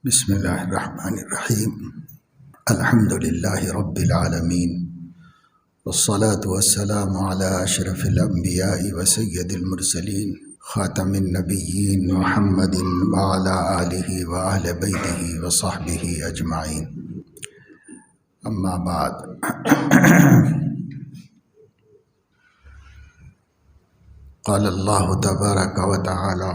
بسم اللہ الرحمن الرحیم الحمد للہ رب العالمین والصلاة والسلام علی اشرف الانبیاء وسید المرسلین خاتم النبیین محمد وعلی آلہ واہل بیتہ وصحبہ اجمعین اما بعد قال اللہ تبارک و تعالی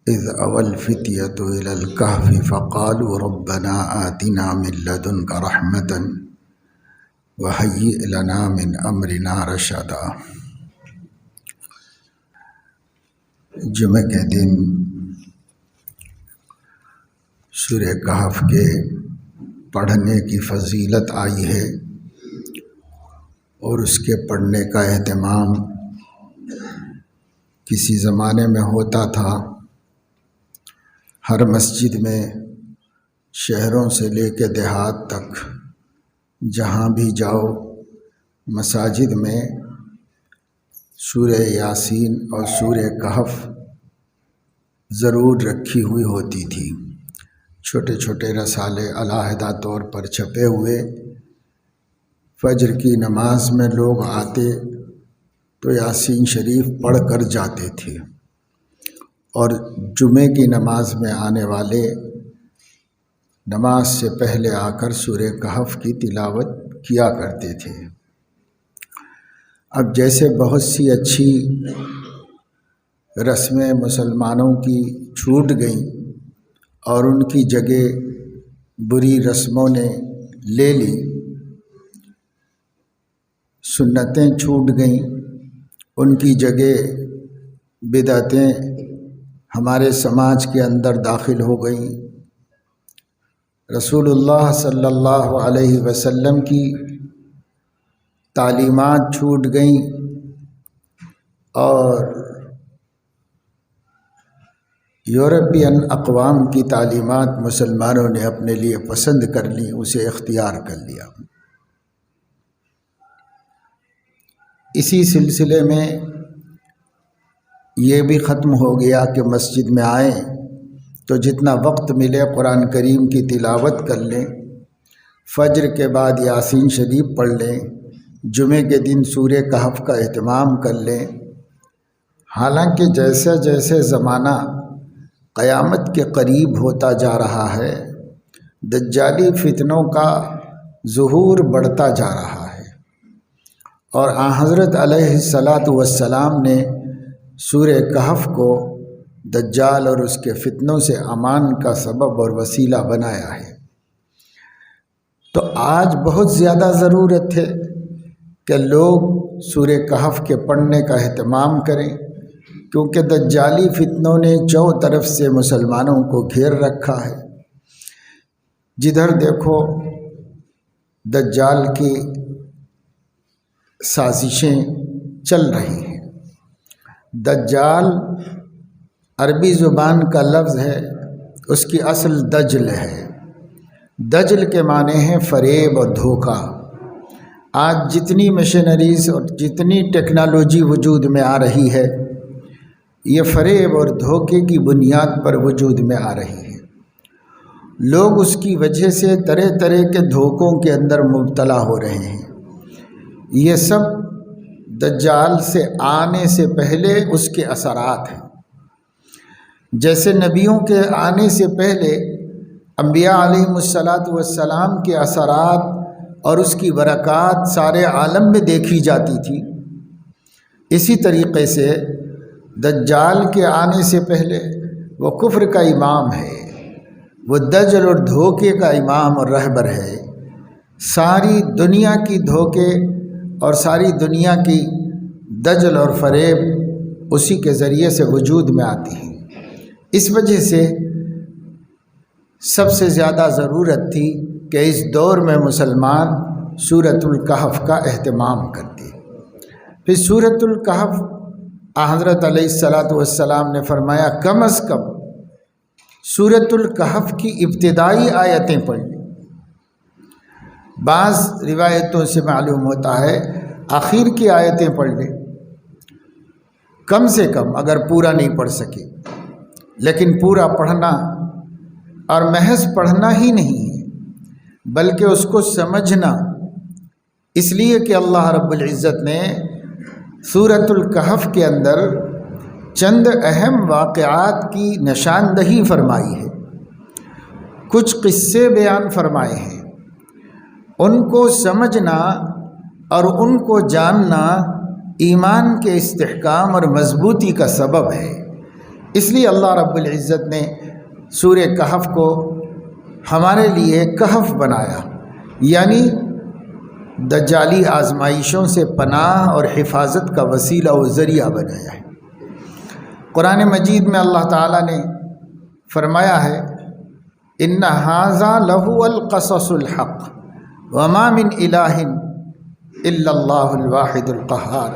اذ اوى الفتية الى الكهف فقالوا ربنا آتنا من لدنك رحمة وهيئ لنا من امرنا رشدا۔ جمعہ کے دن سورہ کہف کے پڑھنے کی فضیلت آئی ہے اور اس کے پڑھنے کا اہتمام کسی زمانے میں ہوتا تھا۔ ہر مسجد میں شہروں سے لے کے دیہات تک جہاں بھی جاؤ مساجد میں سورہ یاسین اور سورہ کہف ضرور رکھی ہوئی ہوتی تھی۔ چھوٹے چھوٹے رسالے علیحدہ طور پر چھپے ہوئے، فجر کی نماز میں لوگ آتے تو یاسین شریف پڑھ کر جاتے تھے اور جمعے کی نماز میں آنے والے نماز سے پہلے آ کر سورہ کہف کی تلاوت کیا کرتے تھے۔ اب جیسے بہت سی اچھی رسمیں مسلمانوں کی چھوٹ گئیں اور ان کی جگہ بری رسموں نے لے لی، سنتیں چھوٹ گئیں، ان کی جگہ بدعتیں ہمارے سماج کے اندر داخل ہو گئیں، رسول اللہ صلی اللہ علیہ وسلم کی تعلیمات چھوٹ گئیں اور یورپین اقوام کی تعلیمات مسلمانوں نے اپنے لیے پسند کر لی، اسے اختیار کر لیا۔ اسی سلسلے میں یہ بھی ختم ہو گیا کہ مسجد میں آئیں تو جتنا وقت ملے قرآن کریم کی تلاوت کر لیں، فجر کے بعد یاسین شریف پڑھ لیں، جمعے کے دن سورہ کہف کا اہتمام کر لیں۔ حالانکہ جیسے جیسے زمانہ قیامت کے قریب ہوتا جا رہا ہے، دجالی فتنوں کا ظہور بڑھتا جا رہا ہے، اور حضرت علیہ السلام نے سورہ کہف کو دجال اور اس کے فتنوں سے امان کا سبب اور وسیلہ بنایا ہے۔ تو آج بہت زیادہ ضرورت ہے کہ لوگ سورہ کہف کے پڑھنے کا اہتمام کریں، کیونکہ دجالی فتنوں نے چوں طرف سے مسلمانوں کو گھیر رکھا ہے۔ جدھر دیکھو دجال کی سازشیں چل رہی ہیں۔ دجال عربی زبان کا لفظ ہے، اس کی اصل دجل ہے۔ دجل کے معنی ہیں فریب اور دھوکہ۔ آج جتنی مشینریز اور جتنی ٹیکنالوجی وجود میں آ رہی ہے، یہ فریب اور دھوکے کی بنیاد پر وجود میں آ رہی ہے۔ لوگ اس کی وجہ سے طرح طرح کے دھوکوں کے اندر مبتلا ہو رہے ہیں۔ یہ سب دجال سے آنے سے پہلے اس کے اثرات ہیں۔ جیسے نبیوں کے آنے سے پہلے انبیاء علیہم السلام کے اثرات اور اس کی برکات سارے عالم میں دیکھی جاتی تھی، اسی طریقے سے دجال کے آنے سے پہلے وہ کفر کا امام ہے، وہ دجل اور دھوکے کا امام اور رہبر ہے۔ ساری دنیا کی دھوکے اور ساری دنیا کی دجل اور فریب اسی کے ذریعے سے وجود میں آتی ہیں۔ اس وجہ سے سب سے زیادہ ضرورت تھی کہ اس دور میں مسلمان سورۃ الکہف کا اہتمام کرتے۔ پھر سورۃ الکہف حضرت علیہ السلام نے فرمایا کم از کم سورۃ الکہف کی ابتدائی آیتیں پڑھ لیں۔ بعض روایتوں سے معلوم ہوتا ہے آخر کی آیتیں پڑھ لیں۔ کم سے کم اگر پورا نہیں پڑھ سکے، لیکن پورا پڑھنا اور محض پڑھنا ہی نہیں ہے بلکہ اس کو سمجھنا، اس لیے کہ اللہ رب العزت نے سورۃ الکہف کے اندر چند اہم واقعات کی نشاندہی فرمائی ہے، کچھ قصے بیان فرمائے ہیں۔ ان کو سمجھنا اور ان کو جاننا ایمان کے استحکام اور مضبوطی کا سبب ہے۔ اس لیے اللہ رب العزت نے سورہ کہف کو ہمارے لیے کہف بنایا، یعنی دجالی آزمائشوں سے پناہ اور حفاظت کا وسیلہ و ذریعہ بنایا ہے۔ قرآن مجید میں اللہ تعالیٰ نے فرمایا ہے ان ھذا لہو القصص الحق وما من الہ الا اللہ الواحد القہار۔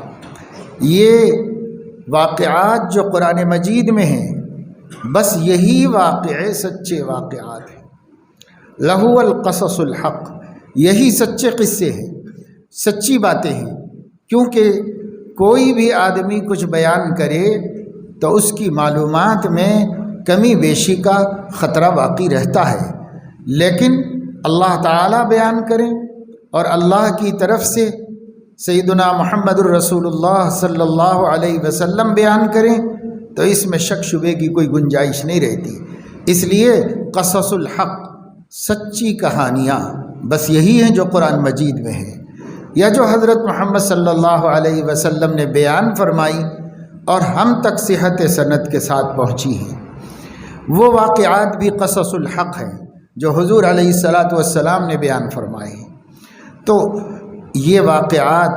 یہ واقعات جو قرآن مجید میں ہیں بس یہی واقعے سچے واقعات ہیں۔ لہو القصص الحق، یہی سچے قصے ہیں، سچی باتیں ہیں، کیونکہ کوئی بھی آدمی کچھ بیان کرے تو اس کی معلومات میں کمی بیشی کا خطرہ باقی رہتا ہے، لیکن اللہ تعالیٰ بیان کریں اور اللہ کی طرف سے سیدنا محمد الرسول اللہ صلی اللہ علیہ وسلم بیان کریں تو اس میں شک شبے کی کوئی گنجائش نہیں رہتی۔ اس لیے قصص الحق، سچی کہانیاں بس یہی ہیں جو قرآن مجید میں ہیں، یا جو حضرت محمد صلی اللہ علیہ وسلم نے بیان فرمائی اور ہم تک صحت سند کے ساتھ پہنچی ہیں۔ وہ واقعات بھی قصص الحق ہیں جو حضور علیہ الصلاۃ والسلام نے بیان فرمائے ہیں۔ تو یہ واقعات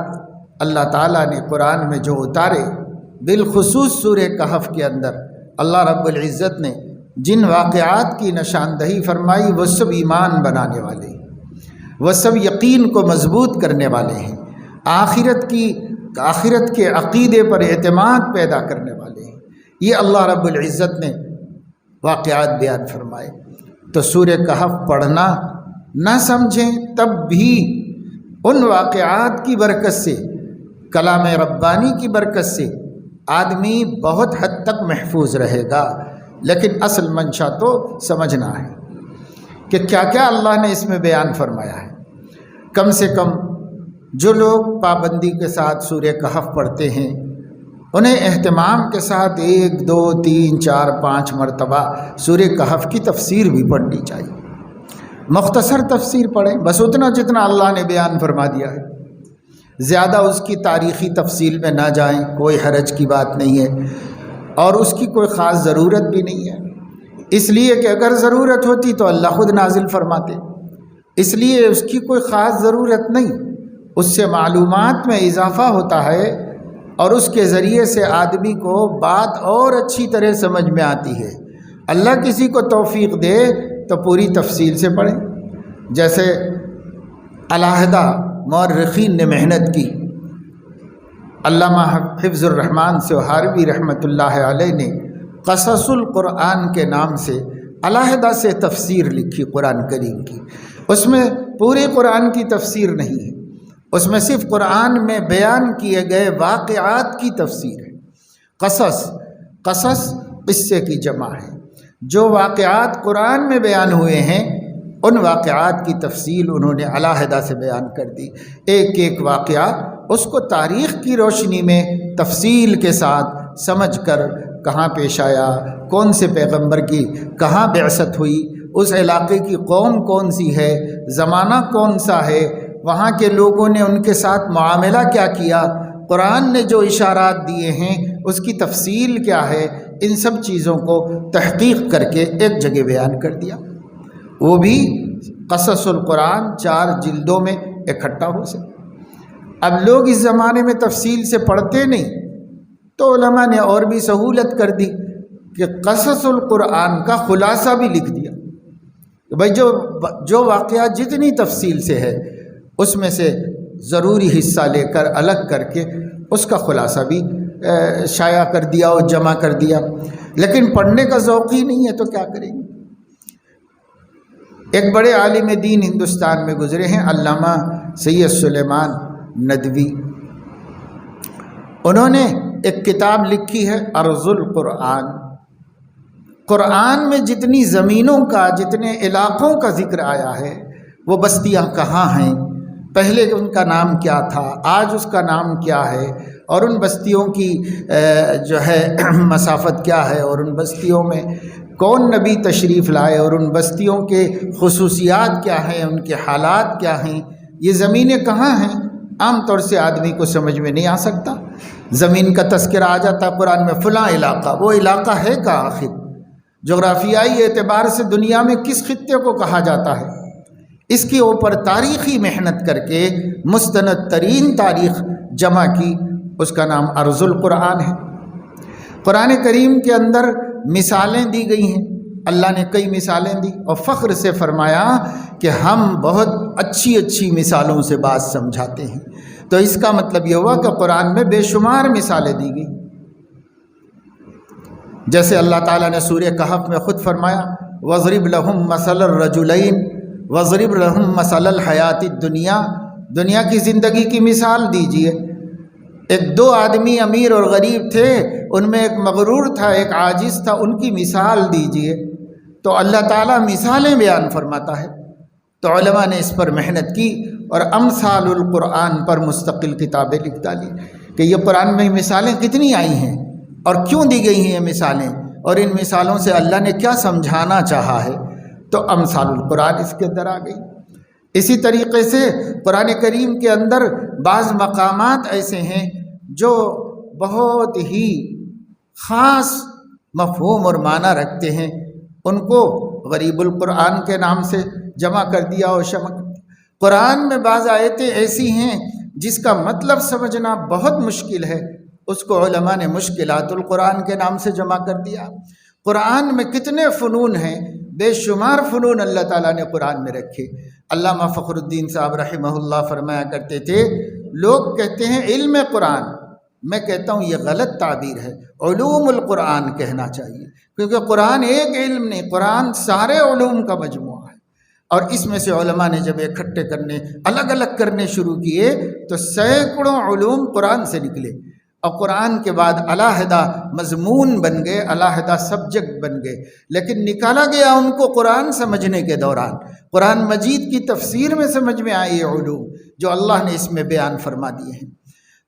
اللہ تعالیٰ نے قرآن میں جو اتارے، بالخصوص سورہ کہف کے اندر اللہ رب العزت نے جن واقعات کی نشاندہی فرمائی وہ سب ایمان بنانے والے ہیں، وہ سب یقین کو مضبوط کرنے والے ہیں، آخرت کے عقیدے پر اعتماد پیدا کرنے والے ہیں۔ یہ اللہ رب العزت نے واقعات بیان فرمائے۔ تو سورہ کہف پڑھنا نہ سمجھیں تب بھی ان واقعات کی برکت سے، کلام ربانی کی برکت سے آدمی بہت حد تک محفوظ رہے گا، لیکن اصل منشا تو سمجھنا ہے کہ کیا کیا اللہ نے اس میں بیان فرمایا ہے۔ کم سے کم جو لوگ پابندی کے ساتھ سورہ کہف پڑھتے ہیں انہیں اہتمام کے ساتھ 1 2 3 4 5 مرتبہ سورہ کہف کی تفسیر بھی پڑھنی چاہیے۔ مختصر تفسیر پڑھیں، بس اتنا جتنا اللہ نے بیان فرما دیا ہے، زیادہ اس کی تاریخی تفصیل میں نہ جائیں، کوئی حرج کی بات نہیں ہے اور اس کی کوئی خاص ضرورت بھی نہیں ہے، اس لیے کہ اگر ضرورت ہوتی تو اللہ خود نازل فرماتے، اس لیے اس کی کوئی خاص ضرورت نہیں۔ اس سے معلومات میں اضافہ ہوتا ہے اور اس کے ذریعے سے آدمی کو بات اور اچھی طرح سمجھ میں آتی ہے۔ اللہ کسی کو توفیق دے تو پوری تفصیل سے پڑھیں، جیسے علیحدہ مورخین نے محنت کی۔ علامہ حفظ الرحمن سوہاروی رحمۃ اللہ علیہ نے قصص القرآن کے نام سے علیحدہ سے تفسیر لکھی قرآن کریم کی۔ اس میں پورے قرآن کی تفسیر نہیں ہے، اس میں صرف قرآن میں بیان کیے گئے واقعات کی تفسیر ہے۔ قصص قصے کی جمع ہے۔ جو واقعات قرآن میں بیان ہوئے ہیں ان واقعات کی تفصیل انہوں نے علیحدہ سے بیان کر دی۔ ایک ایک واقعہ اس کو تاریخ کی روشنی میں تفصیل کے ساتھ سمجھ کر کہاں پیش آیا، کون سے پیغمبر کی کہاں بعثت ہوئی، اس علاقے کی قوم کون سی ہے، زمانہ کون سا ہے، وہاں کے لوگوں نے ان کے ساتھ معاملہ کیا کیا، قرآن نے جو اشارات دیے ہیں اس کی تفصیل کیا ہے، ان سب چیزوں کو تحقیق کر کے ایک جگہ بیان کر دیا۔ وہ بھی قصص القرآن 4 جلدوں میں اکٹھا ہو سکے۔ اب لوگ اس زمانے میں تفصیل سے پڑھتے نہیں، تو علماء نے اور بھی سہولت کر دی کہ قصص القرآن کا خلاصہ بھی لکھ دیا کہ بھائی جو واقعہ جتنی تفصیل سے ہے اس میں سے ضروری حصہ لے کر الگ کر کے اس کا خلاصہ بھی شائع کر دیا اور جمع کر دیا۔ لیکن پڑھنے کا ذوق ہی نہیں ہے تو کیا کریں گے۔ ایک بڑے عالم دین ہندوستان میں گزرے ہیں، علامہ سید سلیمان ندوی۔ انہوں نے ایک کتاب لکھی ہے ارض القرآن۔ قرآن میں جتنی زمینوں کا، جتنے علاقوں کا ذکر آیا ہے، وہ بستیاں کہاں ہیں، پہلے ان کا نام کیا تھا، آج اس کا نام کیا ہے، اور ان بستیوں کی جو ہے مسافت کیا ہے، اور ان بستیوں میں کون نبی تشریف لائے، اور ان بستیوں کے خصوصیات کیا ہیں، ان کے حالات کیا ہیں، یہ زمینیں کہاں ہیں، عام طور سے آدمی کو سمجھ میں نہیں آ سکتا۔ زمین کا تذکرہ آ جاتا قرآن میں، فلاں علاقہ، وہ علاقہ ہے کہاں آخر، جغرافیائی اعتبار سے دنیا میں کس خطے کو کہا جاتا ہے، اس کے اوپر تاریخی محنت کر کے مستند ترین تاریخ جمع کی، اس کا نام ارض القرآن ہے۔ قرآن کریم کے اندر مثالیں دی گئی ہیں، اللہ نے کئی مثالیں دی اور فخر سے فرمایا کہ ہم بہت اچھی اچھی مثالوں سے بات سمجھاتے ہیں۔ تو اس کا مطلب یہ ہوا کہ قرآن میں بے شمار مثالیں دی گئی، جیسے اللہ تعالیٰ نے سورہ کہف میں خود فرمایا وَاضْرِبْ لَهُم مَثَلَ الرَّجُلَيْنِ وَاضْرِبْ لَهُم مَثَلَ الْحَيَاةِ الدُّنْيَا، دنیا کی زندگی کی مثال دیجئے۔ ایک دو آدمی امیر اور غریب تھے، ان میں ایک مغرور تھا ایک عاجز تھا، ان کی مثال دیجئے۔ تو اللہ تعالیٰ مثالیں بیان فرماتا ہے، تو علماء نے اس پر محنت کی اور امثال القرآن پر مستقل کتابیں لکھ ڈالی کہ یہ قرآن میں مثالیں کتنی آئی ہیں اور کیوں دی گئی ہیں یہ مثالیں، اور ان مثالوں سے اللہ نے کیا سمجھانا چاہا ہے، تو امثال القرآن اس کے اندر آ گئی۔ اسی طریقے سے قرآن کریم کے اندر بعض مقامات ایسے ہیں جو بہت ہی خاص مفہوم اور معنی رکھتے ہیں، ان کو غریب القرآن کے نام سے جمع کر دیا اور قرآن میں بعض آیتیں ایسی ہیں جس کا مطلب سمجھنا بہت مشکل ہے، اس کو علماء نے مشکلات القرآن کے نام سے جمع کر دیا۔ قرآن میں کتنے فنون ہیں، بے شمار فنون اللہ تعالیٰ نے قرآن میں رکھے۔ علامہ فخر الدین صاحب رحمہ اللہ فرمایا کرتے تھے، لوگ کہتے ہیں علم قرآن، میں کہتا ہوں یہ غلط تعبیر ہے، علوم القرآن کہنا چاہیے، کیونکہ قرآن ایک علم نہیں، قرآن سارے علوم کا مجموعہ ہے۔ اور اس میں سے علماء نے جب اکٹھے کرنے، الگ الگ کرنے شروع کیے تو سینکڑوں علوم قرآن سے نکلے، اور قرآن کے بعد علیحدہ مضمون بن گئے، علیحدہ سبجیکٹ بن گئے، لیکن نکالا گیا ان کو قرآن سمجھنے کے دوران، قرآن مجید کی تفسیر میں سمجھ میں آئے یہ علوم جو اللہ نے اس میں بیان فرما دیے ہیں۔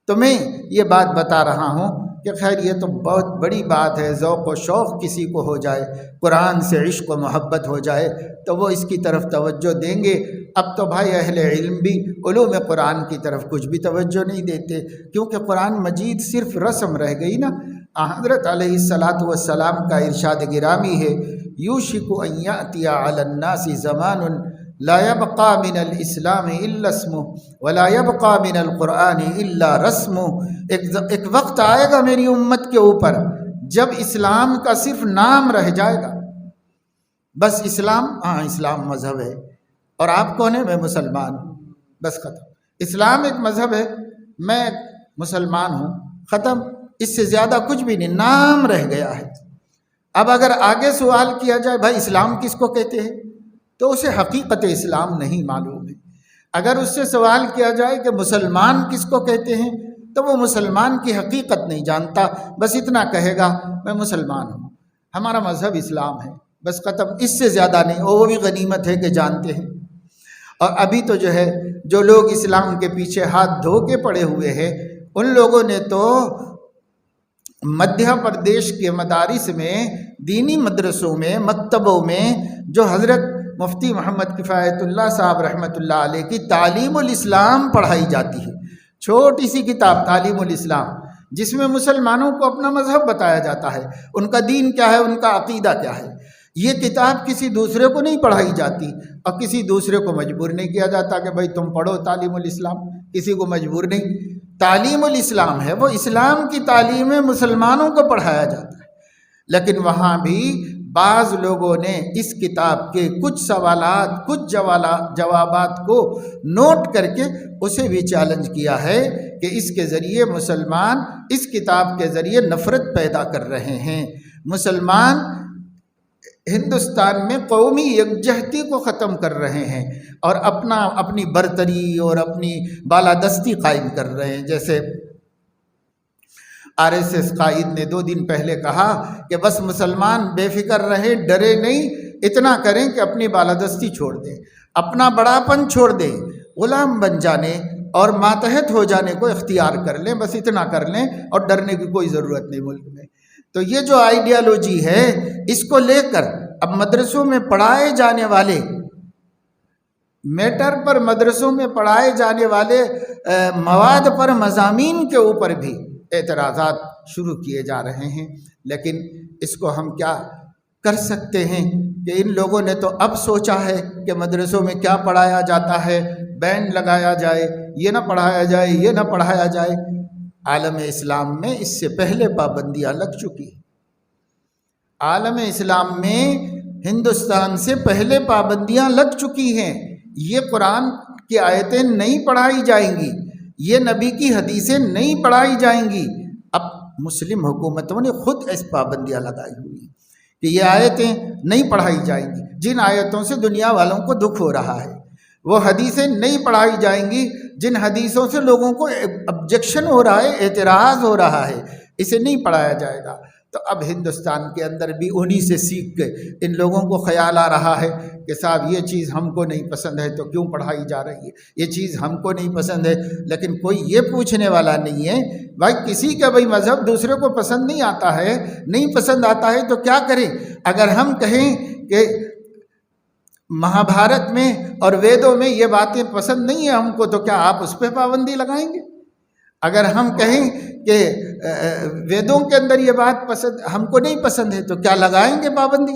تو میں یہ بات بتا رہا ہوں کہ خیر یہ تو بہت بڑی بات ہے، ذوق و شوق کسی کو ہو جائے، قرآن سے عشق و محبت ہو جائے تو وہ اس کی طرف توجہ دیں گے۔ اب تو بھائی اہل علم بھی علوم قرآن کی طرف کچھ بھی توجہ نہیں دیتے، کیونکہ قرآن مجید صرف رسم رہ گئی نا۔ حضرت علیہ الصلاۃ والسلام کا ارشاد گرامی ہے، یوشک ان یأتی علی الناس زمان لا يبقى من الاسلام الا اسمه ولا يبقى من القرآن الا رسمه، ایک وقت آئے گا میری امت کے اوپر جب اسلام کا صرف نام رہ جائے گا، بس اسلام، ہاں اسلام مذہب ہے، اور آپ کون ہیں؟ میں مسلمان ہوں، بس ختم۔ اسلام ایک مذہب ہے، میں مسلمان ہوں، ختم، اس سے زیادہ کچھ بھی نہیں، نام رہ گیا ہے۔ اب اگر آگے سوال کیا جائے بھائی اسلام کس کو کہتے ہیں، تو اسے حقیقت اسلام نہیں معلوم ہے۔ اگر اس سے سوال کیا جائے کہ مسلمان کس کو کہتے ہیں، تو وہ مسلمان کی حقیقت نہیں جانتا، بس اتنا کہے گا میں مسلمان ہوں، ہمارا مذہب اسلام ہے، بس ختم، اس سے زیادہ نہیں، اور وہ بھی غنیمت ہے کہ جانتے ہیں۔ اور ابھی تو جو ہے جو لوگ اسلام کے پیچھے ہاتھ دھو کے پڑے ہوئے ہیں، ان لوگوں نے تو مدھیہ پردیش کے مدارس میں، دینی مدرسوں میں، مکتبوں میں جو حضرت مفتی محمد کفایت اللہ صاحب رحمۃ اللہ علیہ کی تعلیم الاسلام پڑھائی جاتی ہے، چھوٹی سی کتاب تعلیم الاسلام، جس میں مسلمانوں کو اپنا مذہب بتایا جاتا ہے، ان کا دین کیا ہے، ان کا عقیدہ کیا ہے۔ یہ کتاب کسی دوسرے کو نہیں پڑھائی جاتی، اور کسی دوسرے کو مجبور نہیں کیا جاتا کہ بھائی تم پڑھو تعلیم الاسلام، کسی کو مجبور نہیں۔ تعلیم الاسلام ہے، وہ اسلام کی تعلیم مسلمانوں کو پڑھایا جاتا ہے، لیکن وہاں بھی بعض لوگوں نے اس کتاب کے کچھ سوالات، کچھ جوابات کو نوٹ کر کے اسے بھی چیلنج کیا ہے کہ اس کے ذریعے مسلمان اس کتاب کے ذریعے نفرت پیدا کر رہے ہیں، مسلمان ہندوستان میں قومی یکجہتی کو ختم کر رہے ہیں اور اپنی برتری اور اپنی بالادستی قائم کر رہے ہیں۔ جیسے RSS قائد نے 2 دن پہلے کہا کہ بس مسلمان بے فکر رہے، ڈرے نہیں، اتنا کریں کہ اپنی بالادستی چھوڑ دیں، اپنا بڑاپن چھوڑ دیں، غلام بن جانے اور ماتحت ہو جانے کو اختیار کر لیں، بس اتنا کر لیں اور ڈرنے کی کوئی ضرورت نہیں ملک میں۔ تو یہ جو آئیڈیالوجی ہے، اس کو لے کر اب مدرسوں میں پڑھائے جانے والے میٹر پر، مدرسوں میں پڑھائے جانے والے مواد پر، مضامین کے اوپر بھی اعتراضات شروع کیے جا رہے ہیں۔ لیکن اس کو ہم کیا کر سکتے ہیں کہ ان لوگوں نے تو اب سوچا ہے کہ مدرسوں میں کیا پڑھایا جاتا ہے، بین لگایا جائے، یہ نہ پڑھایا جائے، یہ نہ پڑھایا جائے۔ عالم اسلام میں اس سے پہلے پابندیاں لگ چکی ہیں، عالم اسلام میں ہندوستان سے پہلے پابندیاں لگ چکی ہیں۔ یہ قرآن کی آیتیں نہیں پڑھائی جائیں گی، یہ نبی کی حدیثیں نہیں پڑھائی جائیں گی۔ اب مسلم حکومتوں نے خود اس پابندیاں لگائی ہوئی ہیں کہ یہ آیتیں نہیں پڑھائی جائیں گی۔ جن آیتوں سے دنیا والوں کو دکھ ہو رہا ہے، وہ حدیثیں نہیں پڑھائی جائیں گی جن حدیثوں سے لوگوں کو آبجیکشن ہو رہا ہے، اعتراض ہو رہا ہے، اسے نہیں پڑھایا جائے گا۔ تو اب ہندوستان کے اندر بھی انہی سے سیکھ کے ان لوگوں کو خیال آ رہا ہے کہ صاحب یہ چیز ہم کو نہیں پسند ہے تو کیوں پڑھائی جا رہی ہے، یہ چیز ہم کو نہیں پسند ہے۔ لیکن کوئی یہ پوچھنے والا نہیں ہے بھائی، کسی کا بھائی مذہب دوسرے کو پسند نہیں آتا ہے، نہیں پسند آتا ہے تو کیا کریں؟ اگر ہم کہیں کہ مہابھارت میں اور ویدوں میں یہ باتیں پسند نہیں ہیں ہم کو، تو کیا آپ اس پہ پابندی لگائیں گے؟ اگر ہم کہیں کہ ویدوں کے اندر یہ بات پسند ہم کو نہیں پسند ہے تو کیا لگائیں گے پابندی؟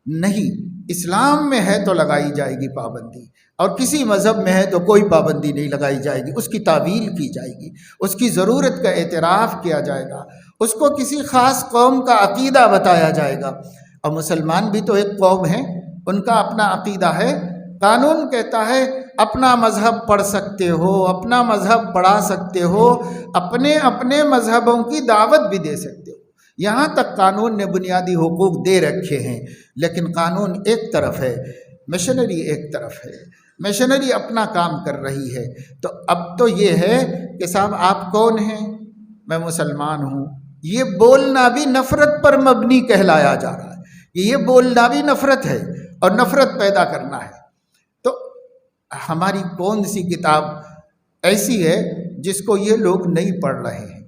نہیں، اسلام میں ہے تو لگائی جائے گی پابندی، اور کسی مذہب میں ہے تو کوئی پابندی نہیں لگائی جائے گی، اس کی تعویل کی جائے گی، اس کی ضرورت کا اعتراف کیا جائے گا، اس کو کسی خاص قوم کا عقیدہ بتایا جائے گا۔ اور مسلمان بھی تو ایک قوم ہے، ان کا اپنا عقیدہ ہے۔ قانون کہتا ہے اپنا مذہب پڑھ سکتے ہو، اپنا مذہب پڑھا سکتے ہو، اپنے اپنے مذہبوں کی دعوت بھی دے سکتے ہو، یہاں تک قانون نے بنیادی حقوق دے رکھے ہیں۔ لیکن قانون ایک طرف ہے، مشنری ایک طرف ہے، مشنری اپنا کام کر رہی ہے۔ تو اب تو یہ ہے کہ صاحب آپ کون ہیں؟ میں مسلمان ہوں، یہ بولنا بھی نفرت پر مبنی کہلایا جا رہا ہے، یہ بولنا بھی نفرت ہے اور نفرت پیدا کرنا ہے۔ تو ہماری کون سی کتاب ایسی ہے جس کو یہ لوگ نہیں پڑھ رہے ہیں؟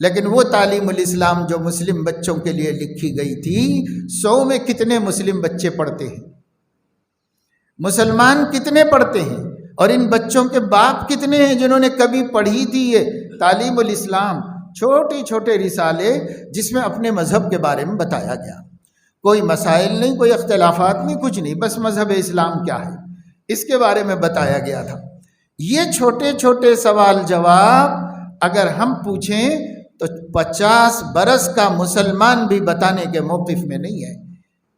لیکن وہ تعلیم الاسلام جو مسلم بچوں کے لیے لکھی گئی تھی، 100 میں کتنے مسلم بچے پڑھتے ہیں؟ مسلمان کتنے پڑھتے ہیں؟ اور ان بچوں کے باپ کتنے ہیں جنہوں نے کبھی پڑھی تھی یہ تعلیم الاسلام؟ چھوٹے چھوٹے رسالے جس میں اپنے مذہب کے بارے میں بتایا گیا، کوئی مسائل نہیں، کوئی اختلافات نہیں، کچھ نہیں، بس مذہب اسلام کیا ہے اس کے بارے میں بتایا گیا تھا۔ یہ چھوٹے چھوٹے سوال جواب اگر ہم پوچھیں تو 50 برس کا مسلمان بھی بتانے کے موقف میں نہیں ہے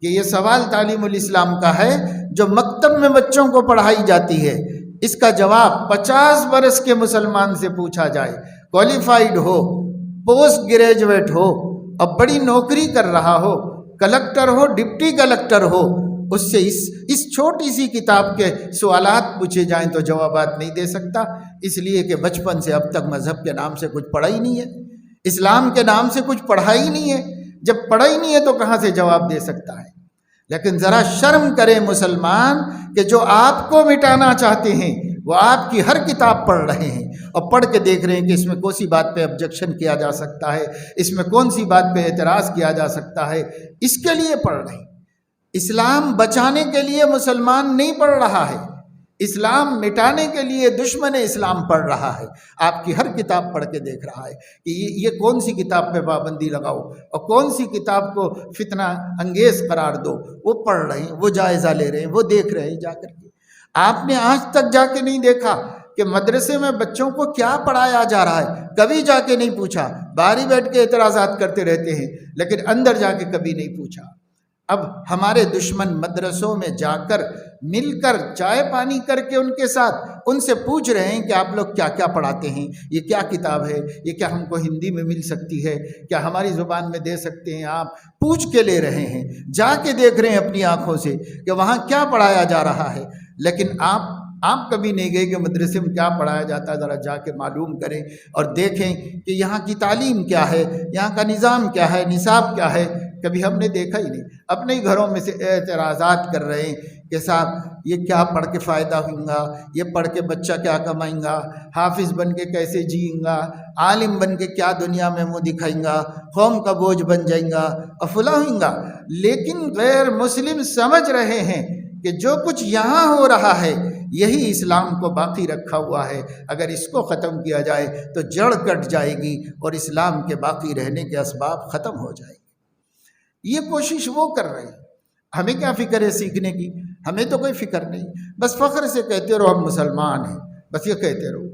کہ یہ سوال تعلیم الاسلام کا ہے جو مکتب میں بچوں کو پڑھائی جاتی ہے۔ اس کا جواب 50 برس کے مسلمان سے پوچھا جائے، کوالیفائیڈ ہو، پوسٹ گریجویٹ ہو اور بڑی نوکری کر رہا ہو، کلکٹر ہو، ڈپٹی کلکٹر ہو، اس سے اس چھوٹی سی کتاب کے سوالات پوچھے جائیں تو جوابات نہیں دے سکتا، اس لیے کہ بچپن سے اب تک مذہب کے نام سے کچھ پڑھا ہی نہیں ہے، اسلام کے نام سے کچھ پڑھا ہی نہیں ہے۔ جب پڑھا ہی نہیں ہے تو کہاں سے جواب دے سکتا ہے؟ لیکن ذرا شرم کرے مسلمان کہ جو آپ کو مٹانا چاہتے ہیں وہ آپ کی ہر کتاب پڑھ رہے ہیں اور پڑھ کے دیکھ رہے ہیں کہ اس میں کون سی بات پہ آبجیکشن کیا جا سکتا ہے، اس میں کون سی بات پہ اعتراض کیا جا سکتا ہے، اس کے لیے پڑھ رہے ہیں۔ اسلام بچانے کے لیے مسلمان نہیں پڑھ رہا ہے، اسلام مٹانے کے لیے دشمن اسلام پڑھ رہا ہے۔ آپ کی ہر کتاب پڑھ کے دیکھ رہا ہے کہ یہ کون سی کتاب پہ پابندی لگاؤ اور کون سی کتاب کو فتنہ انگیز قرار دو، وہ پڑھ رہے ہیں، وہ جائزہ لے رہے ہیں، وہ دیکھ رہے ہیں جا کر کے۔ آپ نے آج تک جا کے نہیں دیکھا کہ مدرسے میں بچوں کو کیا پڑھایا جا رہا ہے، کبھی جا کے نہیں پوچھا، باہر ہی بیٹھ کے اعتراضات کرتے رہتے ہیں لیکن اندر جا کے کبھی نہیں پوچھا۔ اب ہمارے دشمن مدرسوں میں جا کر مل کر چائے پانی کر کے ان کے ساتھ ان سے پوچھ رہے ہیں کہ آپ لوگ کیا کیا پڑھاتے ہیں، یہ کیا کتاب ہے، یہ کیا ہم کو ہندی میں مل سکتی ہے، کیا ہماری زبان میں دے سکتے ہیں؟ آپ پوچھ کے لے رہے ہیں، جا کے دیکھ رہے ہیں اپنی آنکھوں سے کہ وہاں کیا پڑھایا جا رہا ہے۔ لیکن آپ آپ کبھی نہیں گئے کہ مدرسے میں کیا پڑھایا جاتا ہے، ذرا جا کے معلوم کریں اور دیکھیں کہ یہاں کی تعلیم کیا ہے، یہاں کا نظام کیا ہے، نصاب کیا ہے۔ کبھی ہم نے دیکھا ہی نہیں۔ اپنے ہی گھروں میں سے اعتراضات کر رہے ہیں کہ صاحب یہ کیا پڑھ کے فائدہ ہوئیں گا، یہ پڑھ کے بچہ کیا کمائیں گا، حافظ بن کے کیسے جئیں گا، عالم بن کے کیا دنیا میں منہ دکھائیں گا، قوم کا بوجھ بن جائیں گا اور فلاں ہوئیں گا۔ لیکن غیر مسلم سمجھ رہے ہیں کہ جو کچھ یہاں ہو رہا ہے یہی اسلام کو باقی رکھا ہوا ہے، اگر اس کو ختم کیا جائے تو جڑ کٹ جائے گی اور اسلام کے باقی رہنے کے اسباب ختم ہو جائیں گے۔ یہ کوشش وہ کر رہے ہیں۔ ہمیں کیا فکر ہے سیکھنے کی؟ ہمیں تو کوئی فکر نہیں، بس فخر سے کہتے رہو ہم مسلمان ہیں، بس یہ کہتے رہو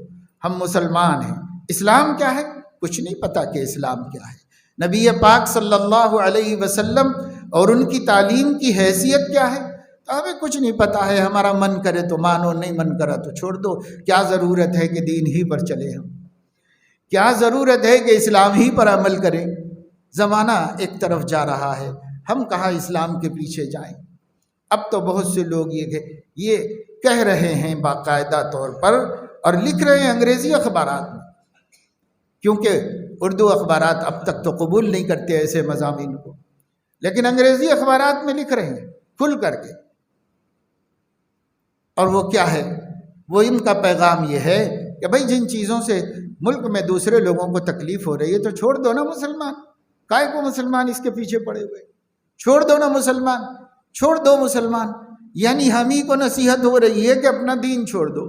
ہم مسلمان ہیں۔ اسلام کیا ہے؟ کچھ نہیں پتہ کہ اسلام کیا ہے۔ نبی پاک صلی اللہ علیہ وسلم اور ان کی تعلیم کی حیثیت کیا ہے ہمیں کچھ نہیں پتہ ہے۔ ہمارا من کرے تو مانو، نہیں من کرا تو چھوڑ دو۔ کیا ضرورت ہے کہ دین ہی پر چلے ہم؟ کیا ضرورت ہے کہ اسلام ہی پر عمل کریں؟ زمانہ ایک طرف جا رہا ہے، ہم کہاں اسلام کے پیچھے جائیں؟ اب تو بہت سے لوگ یہ کہہ رہے ہیں باقاعدہ طور پر اور لکھ رہے ہیں انگریزی اخبارات میں، کیونکہ اردو اخبارات اب تک تو قبول نہیں کرتے ایسے مضامین کو، لیکن انگریزی اخبارات میں لکھ رہے ہیں کھل کر کے۔ اور وہ کیا ہے؟ وہ ان کا پیغام یہ ہے کہ بھائی جن چیزوں سے ملک میں دوسرے لوگوں کو تکلیف ہو رہی ہے تو چھوڑ دو نا مسلمان، کائے کو مسلمان اس کے پیچھے پڑے ہوئے، چھوڑ دو نا مسلمان، چھوڑ دو مسلمان۔ یعنی ہم ہی کو نصیحت ہو رہی ہے کہ اپنا دین چھوڑ دو۔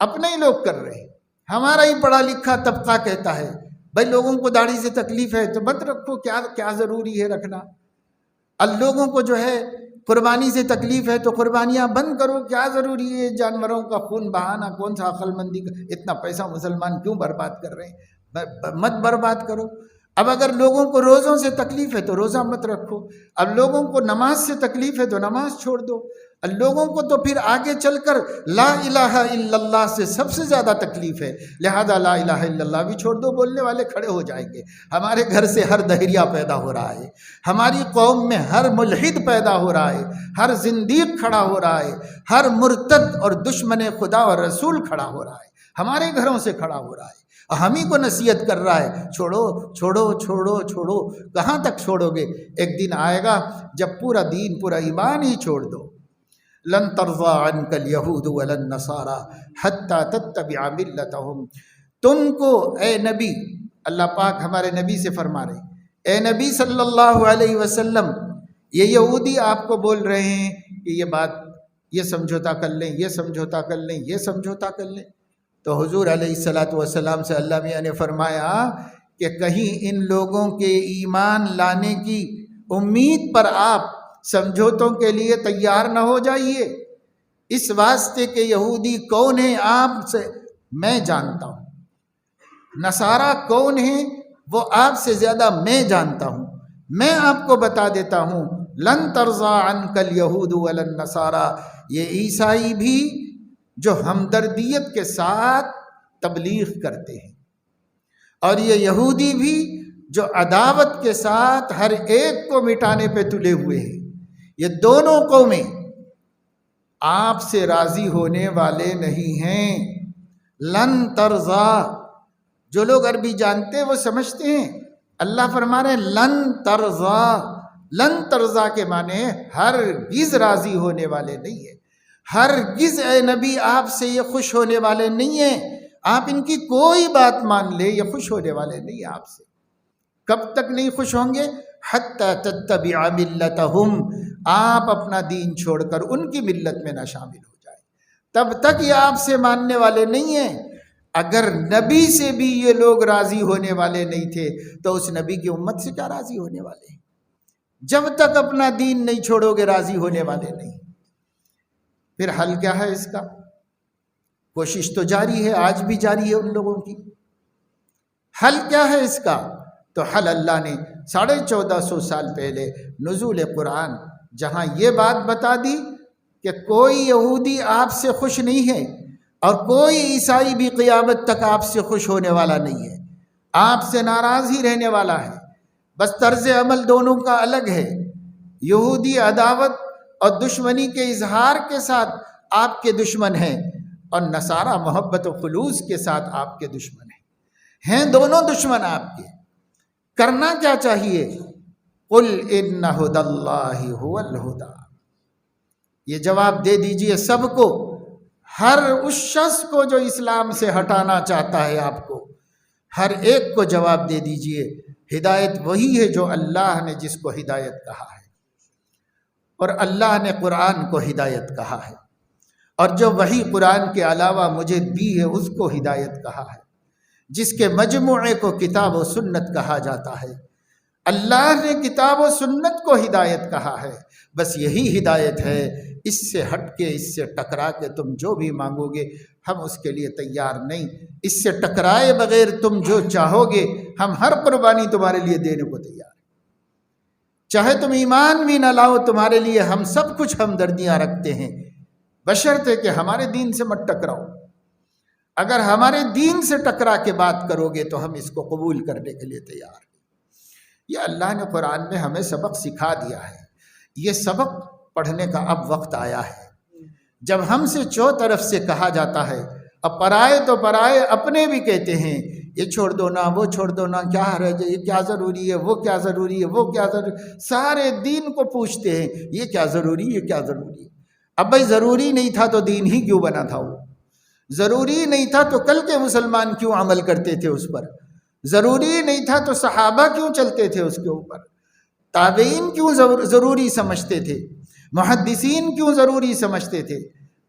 اپنے ہی لوگ کر رہے ہیں۔ ہمارا ہی پڑھا لکھا طبقہ کہتا ہے بھائی لوگوں کو داڑھی سے تکلیف ہے تو مت رکھو، کیا ضروری ہے رکھنا؟ اب لوگوں کو جو ہے قربانی سے تکلیف ہے تو قربانیاں بند کرو، کیا ضروری ہے جانوروں کا خون بہانا؟ کون سا عقل مندی کا؟ اتنا پیسہ مسلمان کیوں برباد کر رہے ہیں؟ مت برباد کرو۔ اب اگر لوگوں کو روزوں سے تکلیف ہے تو روزہ مت رکھو، اب لوگوں کو نماز سے تکلیف ہے تو نماز چھوڑ دو، اب لوگوں کو تو پھر آگے چل کر لا الہ الا اللہ سے سب سے زیادہ تکلیف ہے، لہذا لا الہ الا اللہ بھی چھوڑ دو۔ بولنے والے کھڑے ہو جائیں گے۔ ہمارے گھر سے ہر دہریہ پیدا ہو رہا ہے، ہماری قوم میں ہر ملحد پیدا ہو رہا ہے، ہر زندیق کھڑا ہو رہا ہے، ہر مرتد اور دشمن خدا اور رسول کھڑا ہو رہا ہے، ہمارے گھروں سے کھڑا ہو رہا ہے، ہم ہی کو نصیحت کر رہا ہے چھوڑو چھوڑو چھوڑو چھوڑو۔ کہاں تک چھوڑو گے؟ ایک دن آئے گا جب پورا دین پورا ایمان ہی چھوڑ دو۔ لن ترضى عنك اليهود ولا النصارى حتى تتبع ملتهم۔ تم کو اے نبی، اللہ پاک ہمارے نبی سے فرما رہے، اے نبی صلی اللہ علیہ وسلم، یہ یہودی آپ کو بول رہے ہیں کہ یہ بات، یہ سمجھوتا کر لیں، یہ سمجھوتا کر لیں، یہ سمجھوتا کر لیں۔ تو حضور علیہ السلام سے اللہ میاں نے فرمایا کہ کہیں ان لوگوں کے ایمان لانے کی امید پر آپ سمجھوتوں کے لیے تیار نہ ہو جائیے، اس واسطے کہ یہودی کون ہیں آپ سے میں جانتا ہوں، نصارہ کون ہیں وہ آپ سے زیادہ میں جانتا ہوں۔ میں آپ کو بتا دیتا ہوں، لن ترضى عنك اليهود ولا النصارى، یہ عیسائی بھی جو ہمدردیت کے ساتھ تبلیغ کرتے ہیں، اور یہ یہودی بھی جو عداوت کے ساتھ ہر ایک کو مٹانے پہ تلے ہوئے ہیں، یہ دونوں قومیں آپ سے راضی ہونے والے نہیں ہیں۔ لن ترضا، جو لوگ عربی جانتے وہ سمجھتے ہیں، اللہ فرما رہے ہیں لن ترضا، لن ترضا کے معنی ہرگز راضی ہونے والے نہیں ہیں، ہرگز اے نبی آپ سے یہ خوش ہونے والے نہیں ہیں، آپ ان کی کوئی بات مان لے یہ خوش ہونے والے نہیں ہیں آپ سے۔ کب تک نہیں خوش ہوں گے؟ حتی تتبع ملتہم، آپ اپنا دین چھوڑ کر ان کی ملت میں نہ شامل ہو جائے، تب تک یہ آپ سے ماننے والے نہیں ہیں۔ اگر نبی سے بھی یہ لوگ راضی ہونے والے نہیں تھے تو اس نبی کی امت سے کیا راضی ہونے والے ہیں؟ جب تک اپنا دین نہیں چھوڑو گے راضی ہونے والے نہیں۔ پھر حل کیا ہے اس کا؟ کوشش تو جاری ہے، آج بھی جاری ہے ان لوگوں کی۔ حل کیا ہے اس کا؟ تو حل اللہ نے 1450 سال پہلے نزول قرآن جہاں یہ بات بتا دی کہ کوئی یہودی آپ سے خوش نہیں ہے اور کوئی عیسائی بھی قیامت تک آپ سے خوش ہونے والا نہیں ہے، آپ سے ناراض ہی رہنے والا ہے، بس طرز عمل دونوں کا الگ ہے۔ یہودی عداوت اور دشمنی کے اظہار کے ساتھ آپ کے دشمن ہیں اور نصارہ محبت و خلوص کے ساتھ آپ کے دشمن ہیں دونوں دشمن آپ کے۔ کرنا کیا چاہیے؟ قل ان ھدی اللہ ھو الھدی، یہ جواب دے دیجئے سب کو، ہر اس شخص کو جو اسلام سے ہٹانا چاہتا ہے آپ کو، ہر ایک کو جواب دے دیجئے ہدایت وہی ہے جو اللہ نے جس کو ہدایت کہا ہے، اور اللہ نے قرآن کو ہدایت کہا ہے، اور جو وہی قرآن کے علاوہ مجھے دی ہے اس کو ہدایت کہا ہے، جس کے مجموعے کو کتاب و سنت کہا جاتا ہے۔ اللہ نے کتاب و سنت کو ہدایت کہا ہے، بس یہی ہدایت ہے، اس سے ہٹ کے، اس سے ٹکرا کے تم جو بھی مانگو گے ہم اس کے لیے تیار نہیں، اس سے ٹکرائے بغیر تم جو چاہو گے ہم ہر قربانی تمہارے لیے دینے کو تیار ہیں، چاہے تم ایمان بھی نہ لاؤ تمہارے لیے ہم سب کچھ ہمدردیاں رکھتے ہیں، بشرطے کہ ہمارے دین سے مت ٹکراؤ۔ اگر ہمارے دین سے ٹکرا کے بات کرو گے تو ہم اس کو قبول کرنے کے لیے تیار ہیں۔ یہ اللہ نے قرآن میں ہمیں سبق سکھا دیا ہے، یہ سبق پڑھنے کا اب وقت آیا ہے، جب ہم سے چو طرف سے کہا جاتا ہے، اب پرائے تو پرائے اپنے بھی کہتے ہیں یہ چھوڑ دو نا، وہ چھوڑ دو نا، کیا حرج ہے، یہ کیا ضروری ہے، وہ کیا ضروری ہے، وہ کیا ضروری، سارے دین کو پوچھتے ہیں یہ کیا ضروری ہے، کیا ضروری ہے۔ اب بھائی ضروری نہیں تھا تو دین ہی کیوں بنا تھا؟ وہ ضروری نہیں تھا تو کل کے مسلمان کیوں عمل کرتے تھے اس پر؟ ضروری نہیں تھا تو صحابہ کیوں چلتے تھے اس کے اوپر؟ تابعین کیوں ضروری سمجھتے تھے؟ محدثین کیوں ضروری سمجھتے تھے؟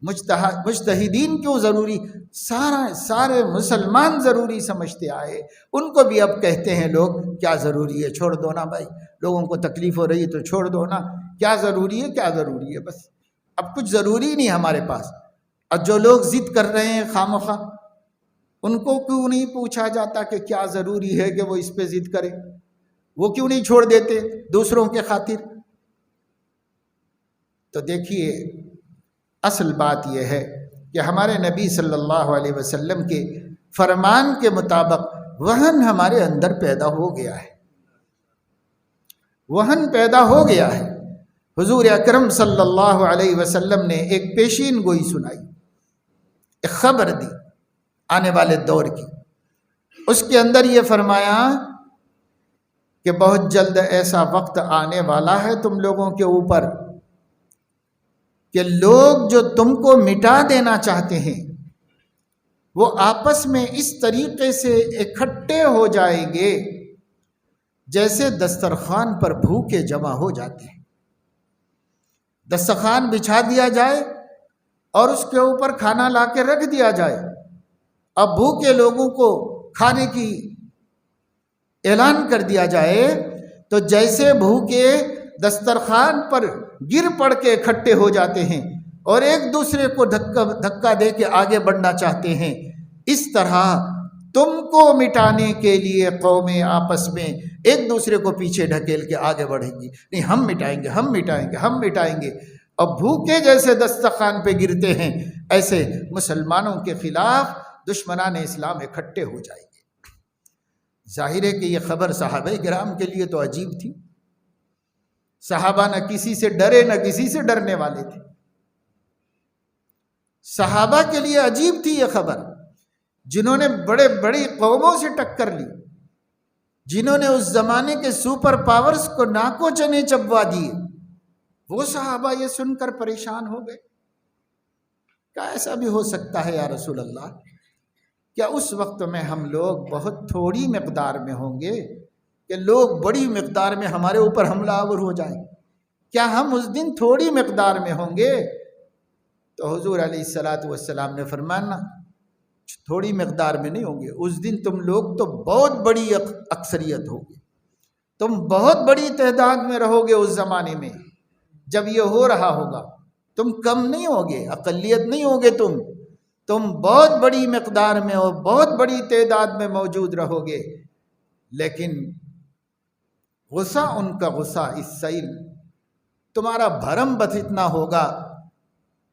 مجتہدین کیوں ضروری؟ سارے مسلمان ضروری سمجھتے آئے، ان کو بھی اب کہتے ہیں لوگ کیا ضروری ہے، چھوڑ دو نا بھائی، لوگوں کو تکلیف ہو رہی ہے تو چھوڑ دو نا، کیا ضروری ہے، کیا ضروری ہے، بس اب کچھ ضروری نہیں ہمارے پاس۔ اور جو لوگ ضد کر رہے ہیں خواہ ان کو کیوں نہیں پوچھا جاتا کہ کیا ضروری ہے کہ وہ اس پہ ضد کرے؟ وہ کیوں نہیں چھوڑ دیتے دوسروں کے خاطر؟ تو دیکھیے اصل بات یہ ہے کہ ہمارے نبی صلی اللہ علیہ وسلم کے فرمان کے مطابق وہن ہمارے اندر پیدا ہو گیا ہے، وہن پیدا ہو گیا ہے۔ حضور اکرم صلی اللہ علیہ وسلم نے ایک پیشین گوئی سنائی، ایک خبر دی آنے والے دور کی، اس کے اندر یہ فرمایا کہ بہت جلد ایسا وقت آنے والا ہے تم لوگوں کے اوپر کہ لوگ جو تم کو مٹا دینا چاہتے ہیں وہ آپس میں اس طریقے سے اکٹھے ہو جائیں گے جیسے دسترخوان پر بھوکے جمع ہو جاتے ہیں۔ دسترخوان بچھا دیا جائے اور اس کے اوپر کھانا لا کے رکھ دیا جائے، اب بھوکے لوگوں کو کھانے کی اعلان کر دیا جائے تو جیسے بھوکے دسترخوان پر گر پڑ کے اکٹھے ہو جاتے ہیں اور ایک دوسرے کو دھکا دے کے آگے بڑھنا چاہتے ہیں، اس طرح تم کو مٹانے کے لیے قومیں آپس میں ایک دوسرے کو پیچھے ڈھکیل کے آگے بڑھیں گی، نہیں ہم مٹائیں گے، ہم مٹائیں گے، ہم مٹائیں گے۔ اور بھوکے جیسے دسترخوان پہ گرتے ہیں ایسے مسلمانوں کے خلاف دشمنان اسلام اکٹھے ہو جائیں گے۔ ظاہر ہے کہ یہ خبر صحابہ کرام کے لیے تو عجیب تھی، صحابہ نہ کسی سے ڈرے نہ کسی سے ڈرنے والے تھے، صحابہ کے لیے عجیب تھی یہ خبر، جنہوں نے بڑی قوموں سے ٹکر لی، جنہوں نے اس زمانے کے سپر پاورز کو ناکو چنے چبوا دیے، وہ صحابہ یہ سن کر پریشان ہو گئے۔ کیا ایسا بھی ہو سکتا ہے یا رسول اللہ؟ کیا اس وقت میں ہم لوگ بہت تھوڑی مقدار میں ہوں گے کہ لوگ بڑی مقدار میں ہمارے اوپر حملہ آور ہو جائیں؟ کیا ہم اس دن تھوڑی مقدار میں ہوں گے؟ تو حضور علیہ السلام نے فرمایا تھوڑی مقدار میں نہیں ہوں گے، اس دن تم لوگ تو بہت بڑی اکثریت ہوگی، تم بہت بڑی تعداد میں رہو گے۔ اس زمانے میں جب یہ ہو رہا ہوگا تم کم نہیں ہوگے، اقلیت نہیں ہوگے، تم بہت بڑی مقدار میں اور بہت بڑی تعداد میں موجود رہو گے، لیکن غصہ ان کا غصہ اس سیل، تمہارا بھرم بس اتنا ہوگا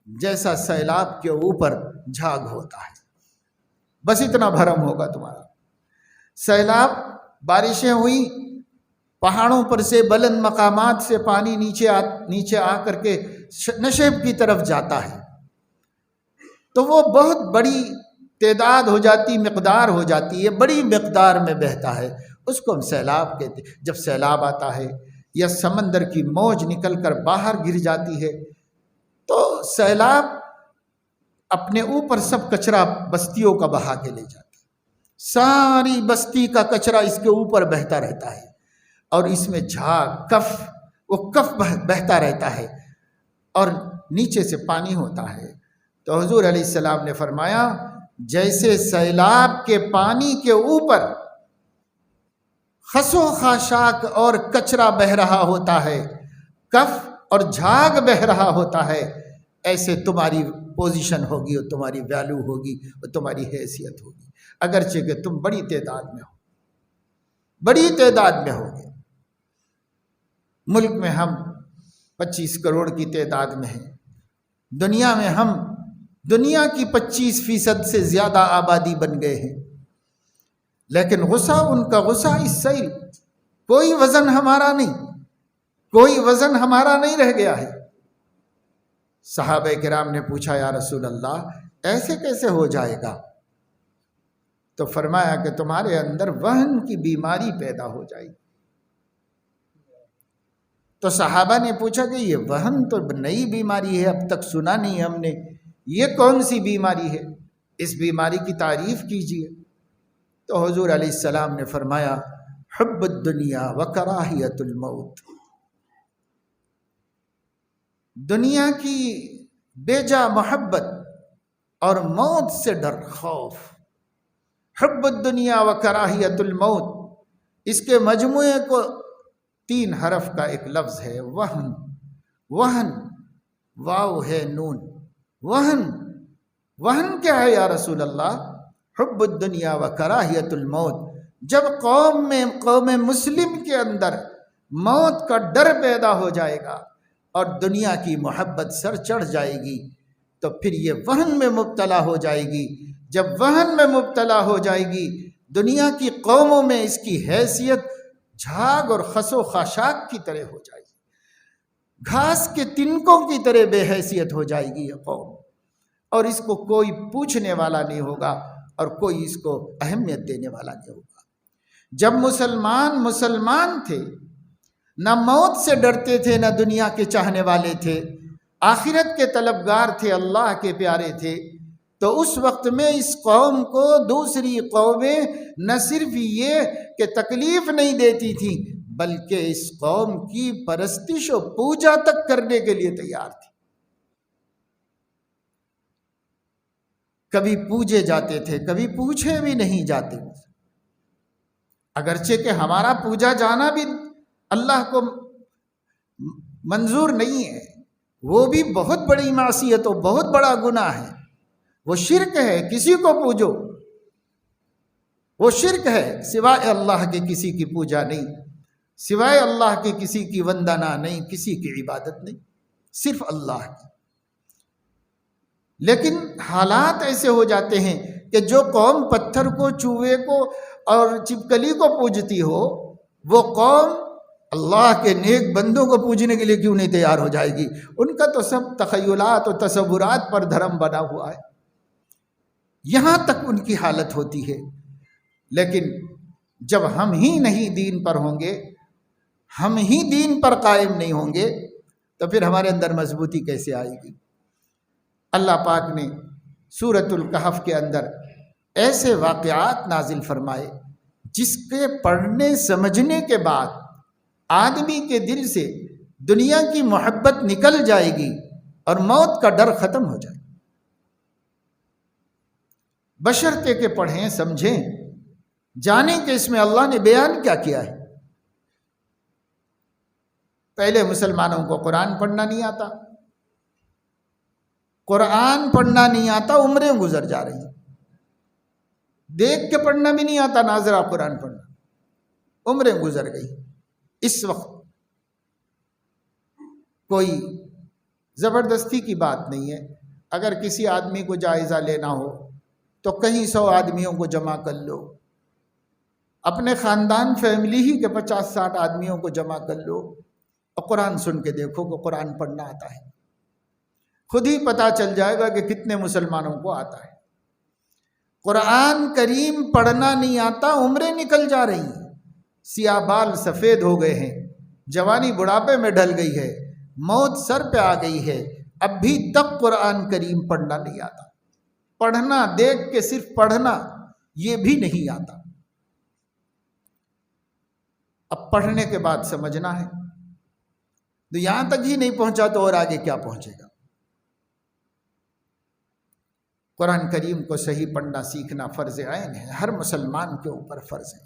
جیسا سیلاب کے اوپر جھاگ ہوتا ہے، بس اتنا بھرم ہوگا تمہارا۔ سیلاب، بارشیں ہوئی، پہاڑوں پر سے بلند مقامات سے پانی نیچے آ کر کے نشیب کی طرف جاتا ہے، تو وہ بہت بڑی تعداد ہو جاتی، مقدار ہو جاتی ہے، بڑی مقدار میں بہتا ہے، اس کو ہم سیلاب کہتے ہیں۔ جب سیلاب آتا ہے یا سمندر کی موج نکل کر باہر گر جاتی ہے تو سیلاب اپنے اوپر سب کچرا بستیوں کا بہا کے لے جاتا ہے، ساری بستی کا کچرا اس کے اوپر بہتا رہتا ہے، اور اس میں جھاگ کف، وہ کف بہتا رہتا ہے اور نیچے سے پانی ہوتا ہے۔ تو حضور علیہ السلام نے فرمایا جیسے سیلاب کے پانی کے اوپر خس و خاشاک اور کچرا بہہ رہا ہوتا ہے، کف اور جھاگ بہہ رہا ہوتا ہے، ایسے تمہاری پوزیشن ہوگی اور تمہاری ویلیو ہوگی اور تمہاری حیثیت ہوگی، اگرچہ کہ تم بڑی تعداد میں ہو، بڑی تعداد میں ہوگے۔ ملک میں ہم 25 کروڑ کی تعداد میں ہیں، دنیا میں ہم دنیا کی 25% سے زیادہ آبادی بن گئے ہیں، لیکن غصہ ان کا غصہ اس سیل، کوئی وزن ہمارا نہیں، کوئی وزن ہمارا نہیں رہ گیا ہے۔ صحابہ کرام نے پوچھا یا رسول اللہ ایسے کیسے ہو جائے گا؟ تو فرمایا کہ تمہارے اندر وہن کی بیماری پیدا ہو جائے گی۔ تو صحابہ نے پوچھا کہ یہ وہن تو نئی بیماری ہے، اب تک سنا نہیں ہم نے، یہ کون سی بیماری ہے؟ اس بیماری کی تعریف کیجیے۔ تو حضور علیہ السلام نے فرمایا حب الدنیا و کراہیت الموت، دنیا کی بے جا محبت اور موت سے ڈر، خوف۔ حب الدنیا و کراہیت الموت، اس کے مجموعے کو 3 حرف کا ایک لفظ ہے وہن، وہن، واو ہے نون، وہن۔ وہن کیا ہے یا رسول اللہ؟ حب الدنیا و کراہیت الموت، جب قوم مسلم کے اندر موت کا ڈر پیدا ہو جائے گا اور دنیا کی محبت سر چڑھ جائے گی تو پھر یہ وہن میں مبتلا ہو جائے گی۔ جب وہن میں مبتلا ہو جائے گی دنیا کی قوموں میں اس کی حیثیت جھاگ اور خس و خاشاک کی طرح ہو جائے گی، گھاس کے تنکوں کی طرح بے حیثیت ہو جائے گی یہ قوم، اور اس کو کوئی پوچھنے والا نہیں ہوگا اور کوئی اس کو اہمیت دینے والا نہیں ہوگا۔ جب مسلمان تھے، نہ موت سے ڈرتے تھے، نہ دنیا کے چاہنے والے تھے، آخرت کے طلبگار تھے، اللہ کے پیارے تھے، تو اس وقت میں اس قوم کو دوسری قومیں نہ صرف یہ کہ تکلیف نہیں دیتی تھیں بلکہ اس قوم کی پرستش و پوجا تک کرنے کے لیے تیار تھی۔ کبھی پوجے جاتے تھے، کبھی پوچھے بھی نہیں جاتے، اگرچہ کہ ہمارا پوجا جانا بھی اللہ کو منظور نہیں ہے، وہ بھی بہت بڑی معصیت و بہت بڑا گناہ ہے، وہ شرک ہے، کسی کو پوجو وہ شرک ہے، سوائے اللہ کے کسی کی پوجا نہیں، سوائے اللہ کے کسی کی وندنا نہیں، کسی کی عبادت نہیں، صرف اللہ کی۔ لیکن حالات ایسے ہو جاتے ہیں کہ جو قوم پتھر کو، چوہے کو اور چپکلی کو پوجتی ہو، وہ قوم اللہ کے نیک بندوں کو پوجنے کے لیے کیوں نہیں تیار ہو جائے گی؟ ان کا تو سب تخیلات اور تصورات پر دھرم بنا ہوا ہے، یہاں تک ان کی حالت ہوتی ہے۔ لیکن جب ہم ہی نہیں دین پر ہوں گے، ہم ہی دین پر قائم نہیں ہوں گے تو پھر ہمارے اندر مضبوطی کیسے آئے گی؟ اللہ پاک نے سورۃ الکہف کے اندر ایسے واقعات نازل فرمائے جس کے پڑھنے سمجھنے کے بعد آدمی کے دل سے دنیا کی محبت نکل جائے گی اور موت کا ڈر ختم ہو جائے گا، بشرطے کہ پڑھیں، سمجھیں، جانیں کہ اس میں اللہ نے بیان کیا کیا ہے۔ پہلے مسلمانوں کو قرآن پڑھنا نہیں آتا، قرآن پڑھنا نہیں آتا، عمریں گزر جا رہی ہیں، دیکھ کے پڑھنا بھی نہیں آتا، ناظرہ قرآن پڑھنا، عمریں گزر گئی۔ اس وقت کوئی زبردستی کی بات نہیں ہے، اگر کسی آدمی کو جائزہ لینا ہو تو کہیں 100 آدمیوں کو جمع کر لو، اپنے خاندان فیملی ہی کے 50-60 آدمیوں کو جمع کر لو اور قرآن سن کے دیکھو کہ قرآن پڑھنا آتا ہے۔ خود ہی پتہ چل جائے گا کہ کتنے مسلمانوں کو آتا ہے۔ قرآن کریم پڑھنا نہیں آتا، عمریں نکل جا رہی ہیں، سیاہ بال سفید ہو گئے ہیں، جوانی بڑھاپے میں ڈھل گئی ہے، موت سر پہ آ گئی ہے، اب بھی تک قرآن کریم پڑھنا نہیں آتا۔ پڑھنا، دیکھ کے صرف پڑھنا، یہ بھی نہیں آتا۔ اب پڑھنے کے بعد سمجھنا ہے، تو یہاں تک ہی نہیں پہنچا تو اور آگے کیا پہنچے گا؟ قرآن کریم کو صحیح پڑھنا سیکھنا فرض عین ہے، ہر مسلمان کے اوپر فرض ہے۔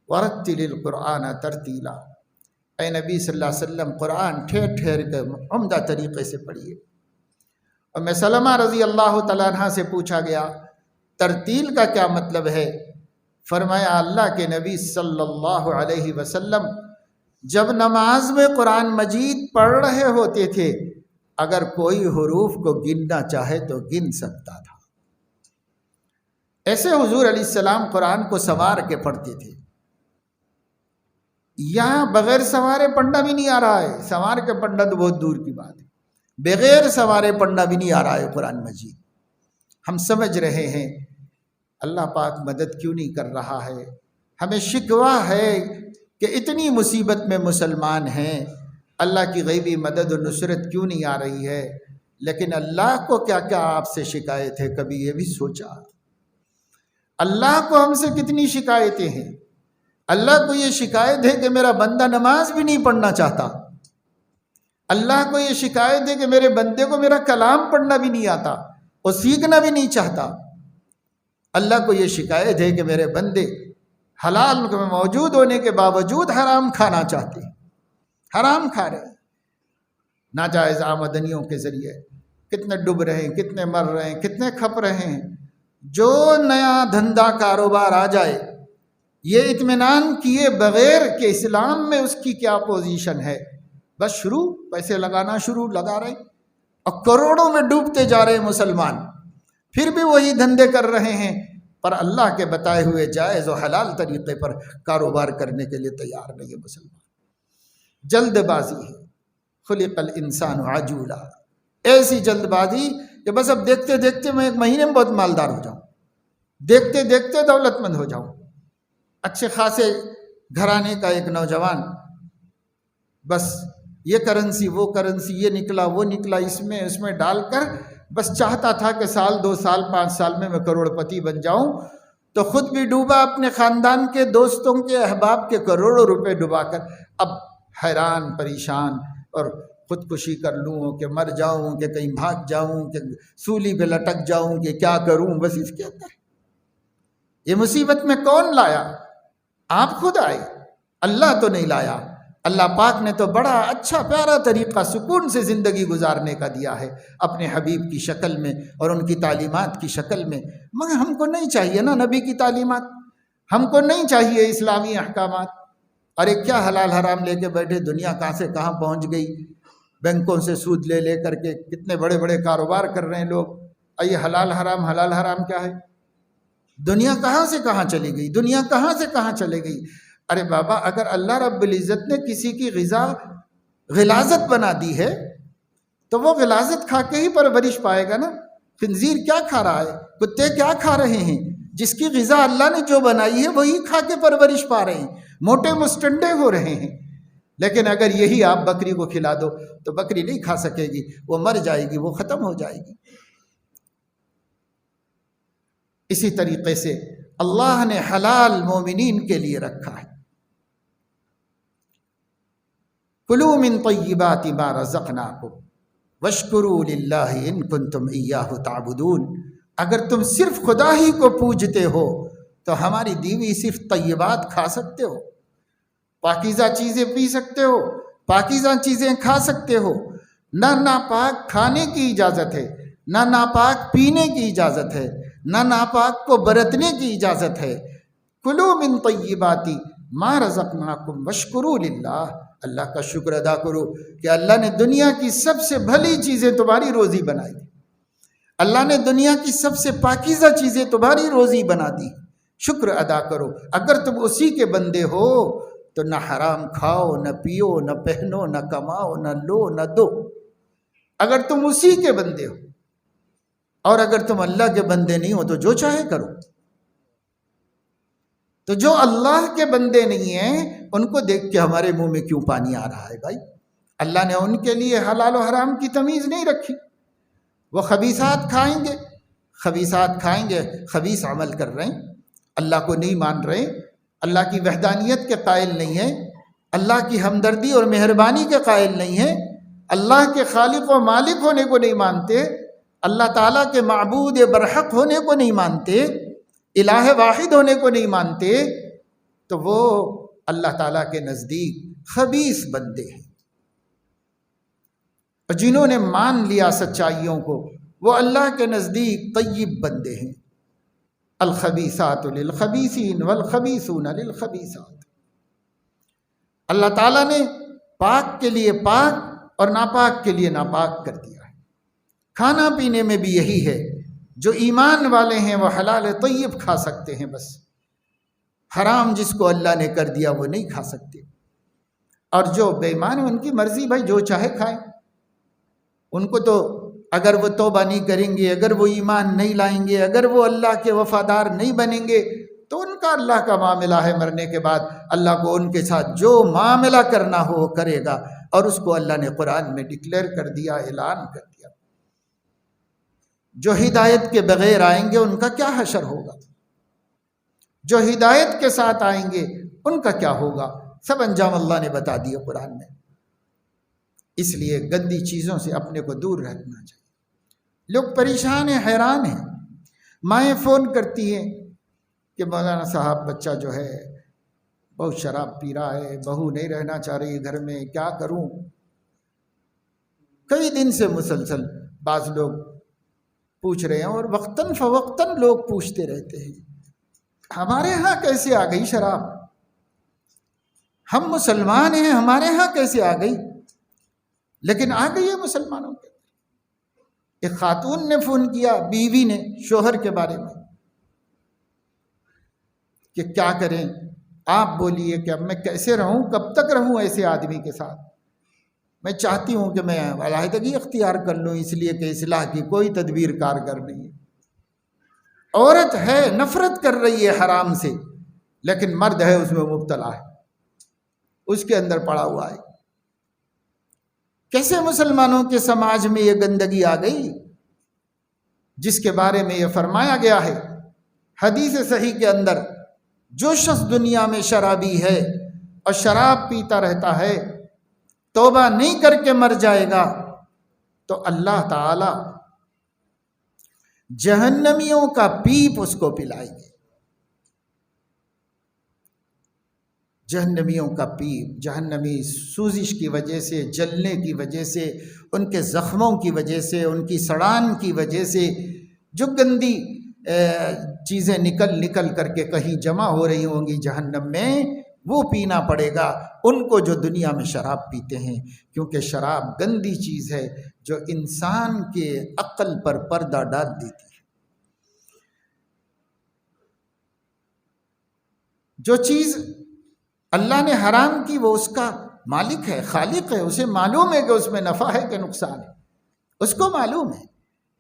وَرَتِّلِ الْقُرْآنَ تَرْتِيلًا، اے نبی صلی اللہ علیہ وسلم قرآن ٹھہر ٹھہر کے عمدہ طریقے سے پڑھیے۔ ام سلمہ رضی اللہ تعالیٰ عنہ سے پوچھا گیا ترتیل کا کیا مطلب ہے؟ فرمایا اللہ کے نبی صلی اللہ علیہ وسلم جب نماز میں قرآن مجید پڑھ رہے ہوتے تھے، اگر کوئی حروف کو گننا چاہے تو گن سکتا تھا۔ ایسے حضور علیہ السلام قرآن کو سنوار کے پڑھتے تھے۔ یہاں بغیر سنوارے پڑھنا بھی نہیں آ رہا ہے، سنوار کے پڑھنا تو بہت دور کی بات ہے، بغیر سنوارے پڑھنا بھی نہیں آ رہا ہے قرآن مجید۔ ہم سمجھ رہے ہیں اللہ پاک مدد کیوں نہیں کر رہا ہے، ہمیں شکوہ ہے کہ اتنی مصیبت میں مسلمان ہیں، اللہ کی غیبی مدد و نصرت کیوں نہیں آ رہی ہے؟ لیکن اللہ کو کیا کیا آپ سے شکایت ہے، کبھی یہ بھی سوچا؟ اللہ کو ہم سے کتنی شکایتیں ہیں۔ اللہ کو یہ شکایت ہے کہ میرا بندہ نماز بھی نہیں پڑھنا چاہتا، اللہ کو یہ شکایت ہے کہ میرے بندے کو میرا کلام پڑھنا بھی نہیں آتا، وہ سیکھنا بھی نہیں چاہتا۔ اللہ کو یہ شکایت ہے کہ میرے بندے حلال میں موجود ہونے کے باوجود حرام کھانا چاہتے ہیں، حرام کھا رہے ہیں، ناجائز آمدنیوں کے ذریعے کتنے ڈوب رہے ہیں، کتنے مر رہے ہیں، کتنے کھپ رہے ہیں۔ جو نیا دھندا کاروبار آ جائے، یہ اطمینان کیے بغیر کہ اسلام میں اس کی کیا پوزیشن ہے، بس شروع پیسے لگانا شروع لگا رہے ہیں، اور کروڑوں میں ڈوبتے جا رہے ہیں مسلمان، پھر بھی وہی دھندے کر رہے ہیں، پر اللہ کے بتائے ہوئے جائز و حلال طریقے پر کاروبار کرنے کے لیے تیار نہیں ہے مسلمان۔ جلد بازی ہے، خلق الانسان عجولا، ایسی جلد بازی کہ بس اب دیکھتے دیکھتے میں ایک مہینے میں بہت مالدار ہو جاؤں، دیکھتے دیکھتے دولت مند ہو جاؤں۔ اچھے خاصے گھرانے کا ایک نوجوان بس یہ کرنسی وہ کرنسی، یہ نکلا وہ نکلا، اس میں ڈال کر بس چاہتا تھا کہ سال 2 سال 5 سال میں کروڑ پتی بن جاؤں، تو خود بھی ڈوبا، اپنے خاندان کے دوستوں کے احباب کے کروڑوں روپے ڈبا کر اب حیران پریشان اور خودکشی کر لوں کہ مر جاؤں کہ کہیں بھاگ جاؤں کہ سولی پہ لٹک جاؤں کہ کیا کروں، بس اس کے اندر۔ یہ مصیبت میں کون لایا؟ آپ خود آئے، اللہ تو نہیں لایا۔ اللہ پاک نے تو بڑا اچھا پیارا طریقہ سکون سے زندگی گزارنے کا دیا ہے اپنے حبیب کی شکل میں اور ان کی تعلیمات کی شکل میں، مگر ہم کو نہیں چاہیے نا نبی کی تعلیمات، ہم کو نہیں چاہیے اسلامی احکامات۔ ارے کیا حلال حرام لے کے بیٹھے، دنیا کہاں سے کہاں پہنچ گئی، بینکوں سے سود لے لے کر کے کتنے بڑے بڑے کاروبار کر رہے ہیں لوگ۔ یہ حلال حرام کیا ہے؟ دنیا کہاں سے کہاں چلی گئی، دنیا کہاں سے کہاں چلے گئی۔ ارے بابا، اگر اللہ رب العزت نے کسی کی غذا غلاظت بنا دی ہے تو وہ غلاظت کھا کے ہی پرورش پائے گا نا۔ خنزیر کیا کھا رہا ہے، کتے کیا کھا رہے ہیں؟ جس کی غذا اللہ نے جو بنائی ہے وہی کھا کے پرورش پا رہے ہیں، موٹے مستنڈے ہو رہے ہیں۔ لیکن اگر یہی آپ بکری کو کھلا دو تو بکری نہیں کھا سکے گی، وہ مر جائے گی، وہ ختم ہو جائے گی۔ اسی طریقے سے اللہ نے حلال مومنین کے لیے رکھا ہے۔ کلوا من طیبات ما رزقناکم واشکروا للہ ان کنتم ایاہ تعبدون۔ اگر تم صرف خدا ہی کو پوجتے ہو تو ہماری دیوی صرف طیبات کھا سکتے ہو، پاکیزہ چیزیں پی سکتے ہو، پاکیزہ چیزیں کھا سکتے ہو، نہ ناپاک کھانے کی اجازت ہے، نہ ناپاک پینے کی اجازت ہے، نہ ناپاک کو برتنے کی اجازت ہے۔ کلوا من طیبات ما رزقناکم واشکروا للہ، اللہ کا شکر ادا کرو کہ اللہ نے دنیا کی سب سے بھلی چیزیں تمہاری روزی بنائی، اللہ نے دنیا کی سب سے پاکیزہ چیزیں تمہاری روزی بنا دی، شکر ادا کرو۔ اگر تم اسی کے بندے ہو تو نہ حرام کھاؤ، نہ پیو، نہ پہنو، نہ کماؤ، نہ لو، نہ دو۔ اگر تم اسی کے بندے ہو، اور اگر تم اللہ کے بندے نہیں ہو تو جو چاہے کرو۔ تو جو اللہ کے بندے نہیں ہیں ان کو دیکھ کے ہمارے منہ میں کیوں پانی آ رہا ہے بھائی؟ اللہ نے ان کے لیے حلال و حرام کی تمیز نہیں رکھی۔ وہ خبیثات کھائیں گے، خبیث عمل کر رہے ہیں، اللہ کو نہیں مان رہے، اللہ کی وحدانیت کے قائل نہیں ہیں، اللہ کی ہمدردی اور مہربانی کے قائل نہیں ہیں، اللہ کے خالق و مالک ہونے کو نہیں مانتے، اللہ تعالیٰ کے معبود برحق ہونے کو نہیں مانتے، الہ واحد ہونے کو نہیں مانتے، تو وہ اللہ تعالیٰ کے نزدیک خبیث بندے ہیں۔ اور جنہوں نے مان لیا سچائیوں کو وہ اللہ کے نزدیک طیب بندے ہیں۔ الخبیثات للخبیثین والخبیثون للخبیثات۔ اللہ تعالیٰ نے پاک کے لیے پاک اور ناپاک کے لیے ناپاک کر دیا ہے۔ کھانا پینے میں بھی یہی ہے، جو ایمان والے ہیں وہ حلال طیب کھا سکتے ہیں، بس حرام جس کو اللہ نے کر دیا وہ نہیں کھا سکتے۔ اور جو بے ایمان ہیں ان کی مرضی، بھائی جو چاہے کھائیں، ان کو تو اگر وہ توبہ نہیں کریں گے، اگر وہ ایمان نہیں لائیں گے، اگر وہ اللہ کے وفادار نہیں بنیں گے تو ان کا اللہ کا معاملہ ہے، مرنے کے بعد اللہ کو ان کے ساتھ جو معاملہ کرنا ہو وہ کرے گا، اور اس کو اللہ نے قرآن میں ڈکلیئر کر دیا، اعلان کر دیا۔ جو ہدایت کے بغیر آئیں گے ان کا کیا حشر ہوگا، جو ہدایت کے ساتھ آئیں گے ان کا کیا ہوگا، سب انجام اللہ نے بتا دیا قرآن میں۔ اس لیے گندی چیزوں سے اپنے کو دور رکھنا چاہیے۔ لوگ پریشان ہیں، حیران ہیں، مائیں فون کرتی ہیں کہ مولانا صاحب بچہ جو ہے بہت شراب پی رہا ہے، بہو نہیں رہنا چاہ رہی گھر میں، کیا کروں؟ کئی دن سے مسلسل بعض لوگ پوچھ رہے ہیں، اور وقتاً فوقتاً لوگ پوچھتے رہتے ہیں ہمارے ہاں کیسے آ گئی شراب؟ ہم مسلمان ہیں، ہمارے ہاں کیسے آ گئی؟ لیکن آ گئی ہے مسلمانوں کے۔ ایک خاتون نے فون کیا، بیوی نے شوہر کے بارے میں، کہ کیا کریں، آپ بولیے کہ اب میں کیسے رہوں، کب تک رہوں ایسے آدمی کے ساتھ؟ میں چاہتی ہوں کہ میں علیحدگی اختیار کر لوں، اس لیے کہ اصلاح کی کوئی تدبیر کارگر نہیں ہے۔ عورت ہے، نفرت کر رہی ہے حرام سے، لیکن مرد ہے اس میں مبتلا ہے، اس کے اندر پڑا ہوا ہے۔ کیسے مسلمانوں کے سماج میں یہ گندگی آ گئی، جس کے بارے میں یہ فرمایا گیا ہے حدیث صحیح کے اندر، جو شخص دنیا میں شرابی ہے اور شراب پیتا رہتا ہے، توبہ نہیں کر کے مر جائے گا تو اللہ تعالی جہنمیوں کا پیپ اس کو پلائیں گے۔ جہنمیوں کا پیپ، جہنمی سوزش کی وجہ سے، جلنے کی وجہ سے، ان کے زخموں کی وجہ سے، ان کی سڑان کی وجہ سے، جو گندی چیزیں نکل کر کے کہیں جمع ہو رہی ہوں گی جہنم میں، وہ پینا پڑے گا ان کو جو دنیا میں شراب پیتے ہیں، کیونکہ شراب گندی چیز ہے جو انسان کے عقل پر پردہ ڈال دیتی ہے۔ جو چیز اللہ نے حرام کی وہ اس کا مالک ہے، خالق ہے، اسے معلوم ہے کہ اس میں نفع ہے کہ نقصان ہے، اس کو معلوم ہے۔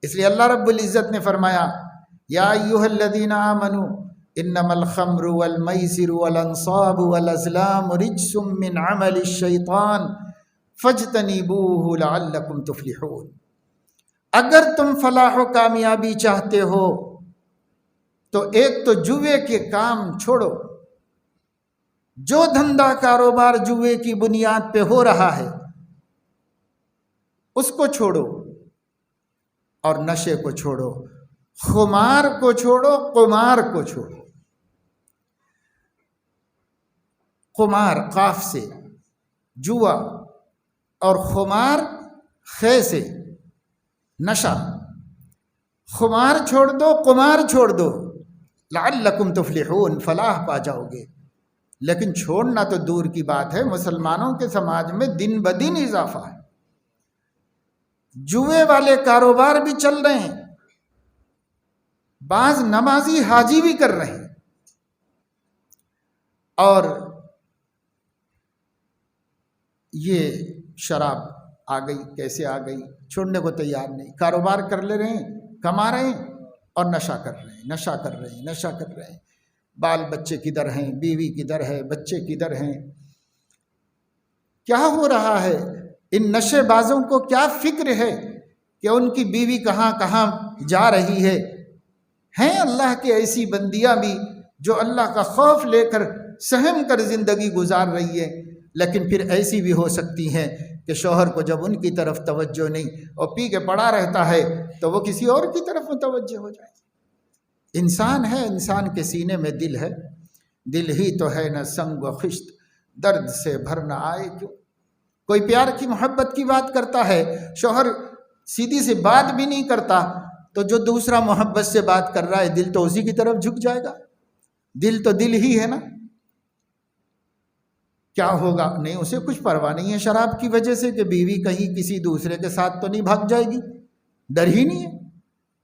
اس لیے اللہ رب العزت نے فرمایا، یا ایھا الذین آمنوا انما الخمر والمیسر والانصاب والازلام رجس من عمل الشیطان فاجتنبوہ لعلکم تفلحون۔ اگر تم فلاح و کامیابی چاہتے ہو تو ایک تو جوے کے کام چھوڑو، جو دھندا کاروبار جوے کی بنیاد پہ ہو رہا ہے اس کو چھوڑو، اور نشے کو چھوڑو، خمار کو چھوڑو، قمار کو چھوڑو۔ قمار قاف سے، جوا، اور خمار خے سے، نشہ۔ خمار چھوڑ دو، قمار چھوڑ دو، لعلکم تفلحون، فلاح پا جاؤ گے۔ لیکن چھوڑنا تو دور کی بات ہے، مسلمانوں کے سماج میں دن بدن اضافہ ہے، جوئے والے کاروبار بھی چل رہے ہیں، بعض نمازی حاجی بھی کر رہے ہیں، اور یہ شراب آ گئی، کیسے آ گئی، چھوڑنے کو تیار نہیں، کاروبار کر لے رہے ہیں، کما رہے ہیں اور نشہ کر رہے ہیں، نشہ کر رہے ہیں، نشہ کر رہے ہیں۔ بال بچے کدھر ہیں، بیوی کدھر ہے، بچے کدھر ہیں، کیا ہو رہا ہے؟ ان نشے بازوں کو کیا فکر ہے کہ ان کی بیوی کہاں کہاں جا رہی ہے؟ ہیں اللہ کی ایسی بندیاں بھی جو اللہ کا خوف لے کر سہم کر زندگی گزار رہی ہے، لیکن پھر ایسی بھی ہو سکتی ہیں کہ شوہر کو جب ان کی طرف توجہ نہیں اور پی کے پڑا رہتا ہے تو وہ کسی اور کی طرف متوجہ ہو جائے۔ انسان ہے، انسان کے سینے میں دل ہے، دل ہی تو ہے نہ سنگ و خشت، درد سے بھر نہ آئے کیوں۔ کوئی پیار کی محبت کی بات کرتا ہے، شوہر سیدھی سی بات بھی نہیں کرتا تو جو دوسرا محبت سے بات کر رہا ہے دل تو اسی کی طرف جھک جائے گا۔ دل تو دل ہی ہے نا، کیا ہوگا؟ نہیں، اسے کچھ پرواہ نہیں ہے شراب کی وجہ سے کہ بیوی کہیں کسی دوسرے کے ساتھ تو نہیں بھاگ جائے گی، ڈر ہی نہیں ہے۔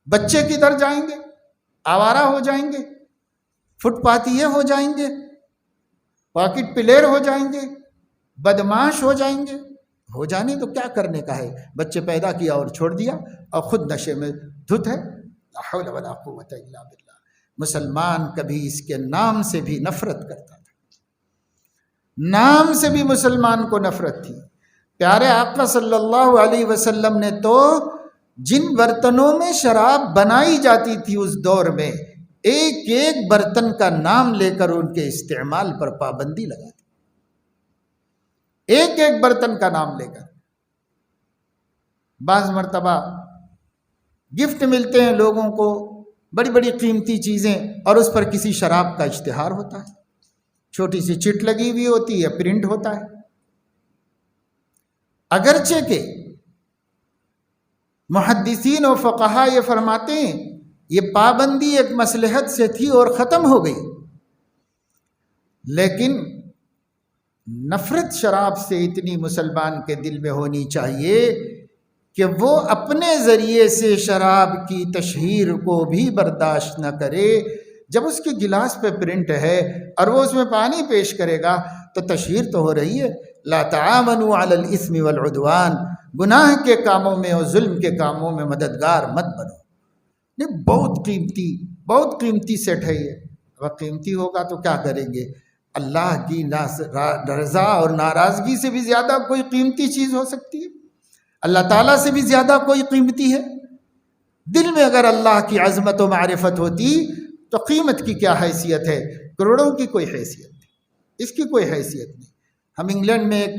بچے کدھر جائیں گے؟ آوارہ ہو جائیں گے، فٹ پاتھیے ہو جائیں گے، پاکٹ پلیئر ہو جائیں گے، بدماش ہو جائیں گے۔ ہو جانے تو کیا کرنے کا ہے؟ بچے پیدا کیا اور چھوڑ دیا اور خود نشے میں دھت ہے۔ لا حول ولا قوت الا باللہ۔ مسلمان کبھی اس کے نام سے بھی نفرت کرتا تھا، نام سے بھی مسلمان کو نفرت تھی۔ پیارے آقا صلی اللہ علیہ وسلم نے تو جن برتنوں میں شراب بنائی جاتی تھی اس دور میں، ایک ایک برتن کا نام لے کر ان کے استعمال پر پابندی لگا دی، ایک ایک برتن کا نام لے کر۔ بعض مرتبہ گفٹ ملتے ہیں لوگوں کو، بڑی بڑی قیمتی چیزیں، اور اس پر کسی شراب کا اشتہار ہوتا ہے، چھوٹی سی چٹ لگی ہوئی ہوتی ہے، پرنٹ ہوتا ہے۔ اگرچہ کہ محدثین و فقہا یہ فرماتے ہیں یہ پابندی ایک مصلحت سے تھی اور ختم ہو گئی، لیکن نفرت شراب سے اتنی مسلمان کے دل میں ہونی چاہیے کہ وہ اپنے ذریعے سے شراب کی تشہیر کو بھی برداشت نہ کرے۔ جب اس کے گلاس پہ پرنٹ ہے اور وہ اس میں پانی پیش کرے گا تو تشہیر تو ہو رہی ہے۔ لا تعاونوا علی الاثم والعدوان، گناہ کے کاموں میں اور ظلم کے کاموں میں مددگار مت بنو۔ یہ بہت قیمتی سیٹ ہے یہ۔ اگر قیمتی ہوگا تو کیا کریں گے؟ اللہ کی رضا اور ناراضگی سے بھی زیادہ کوئی قیمتی چیز ہو سکتی ہے؟ اللہ تعالیٰ سے بھی زیادہ کوئی قیمتی ہے؟ دل میں اگر اللہ کی عظمت و معرفت ہوتی تو قیمت کی کیا حیثیت ہے؟ کروڑوں کی کوئی حیثیت نہیں، اس کی کوئی حیثیت نہیں۔ ہم انگلینڈ میں ایک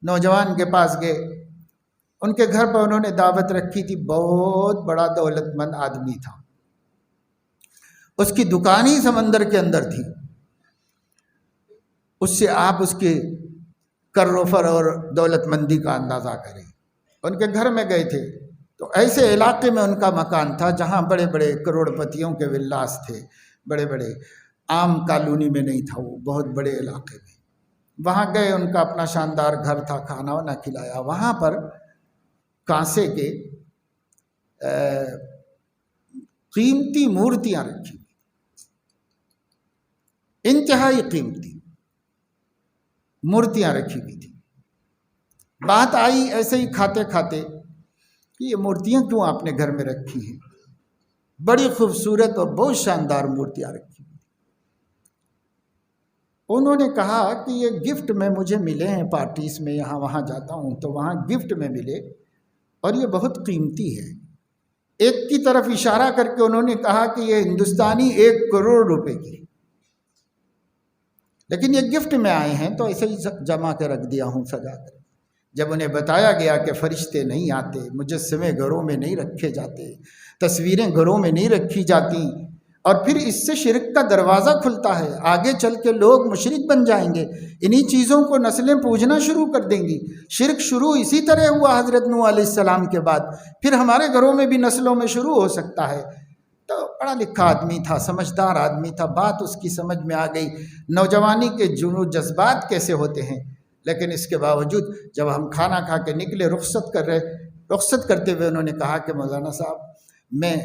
نوجوان کے پاس گئے، ان کے گھر پر انہوں نے دعوت رکھی تھی، بہت بڑا دولت مند آدمی تھا، اس کی دکان ہی سمندر کے اندر تھی۔ اس سے آپ اس کے کروفر اور دولت مندی کا اندازہ کریں۔ ان کے گھر میں گئے تھے تو ایسے علاقے میں ان کا مکان تھا جہاں بڑے بڑے کروڑ پتیوں کے ولاس تھے، بڑے بڑے، عام کالونی میں نہیں تھا، وہ بہت بڑے علاقے میں۔ وہاں گئے، ان کا اپنا شاندار گھر تھا، کھانا وانا کھلایا۔ وہاں پر کانسے کے قیمتی مورتیاں رکھی، انتہائی قیمتی مورتیاں رکھی ہوئی تھی۔ بات آئی ایسے ہی کھاتے کھاتے کہ یہ مورتیاں کیوں آپ نے گھر میں رکھی ہیں؟ بڑی خوبصورت اور بہت شاندار مورتیاں رکھی ہوئی۔ انہوں نے کہا کہ یہ گفٹ میں مجھے ملے ہیں، پارٹیز میں یہاں وہاں جاتا ہوں تو وہاں گفٹ میں ملے اور یہ بہت قیمتی ہے۔ ایک کی طرف اشارہ کر کے انہوں نے کہا کہ یہ ہندوستانی 1 کروڑ روپے کی، لیکن یہ گفٹ میں آئے ہیں تو ایسے ہی جمع کے رکھ دیا ہوں سجا کر۔ جب انہیں بتایا گیا کہ فرشتے نہیں آتے، مجسمے گھروں میں نہیں رکھے جاتے، تصویریں گھروں میں نہیں رکھی جاتی، اور پھر اس سے شرک کا دروازہ کھلتا ہے، آگے چل کے لوگ مشرک بن جائیں گے، انہی چیزوں کو نسلیں پوجنا شروع کر دیں گی۔ شرک شروع اسی طرح ہوا حضرت نوح علیہ السلام کے بعد، پھر ہمارے گھروں میں بھی نسلوں میں شروع ہو سکتا ہے۔ تو پڑھا لکھا آدمی تھا، سمجھدار آدمی تھا، بات اس کی سمجھ میں آ گئی، نوجوانی کے جنون جذبات کیسے ہوتے ہیں۔ لیکن اس کے باوجود جب ہم کھانا کھا کے نکلے، رخصت کرتے ہوئے انہوں نے کہا کہ مولانا صاحب میں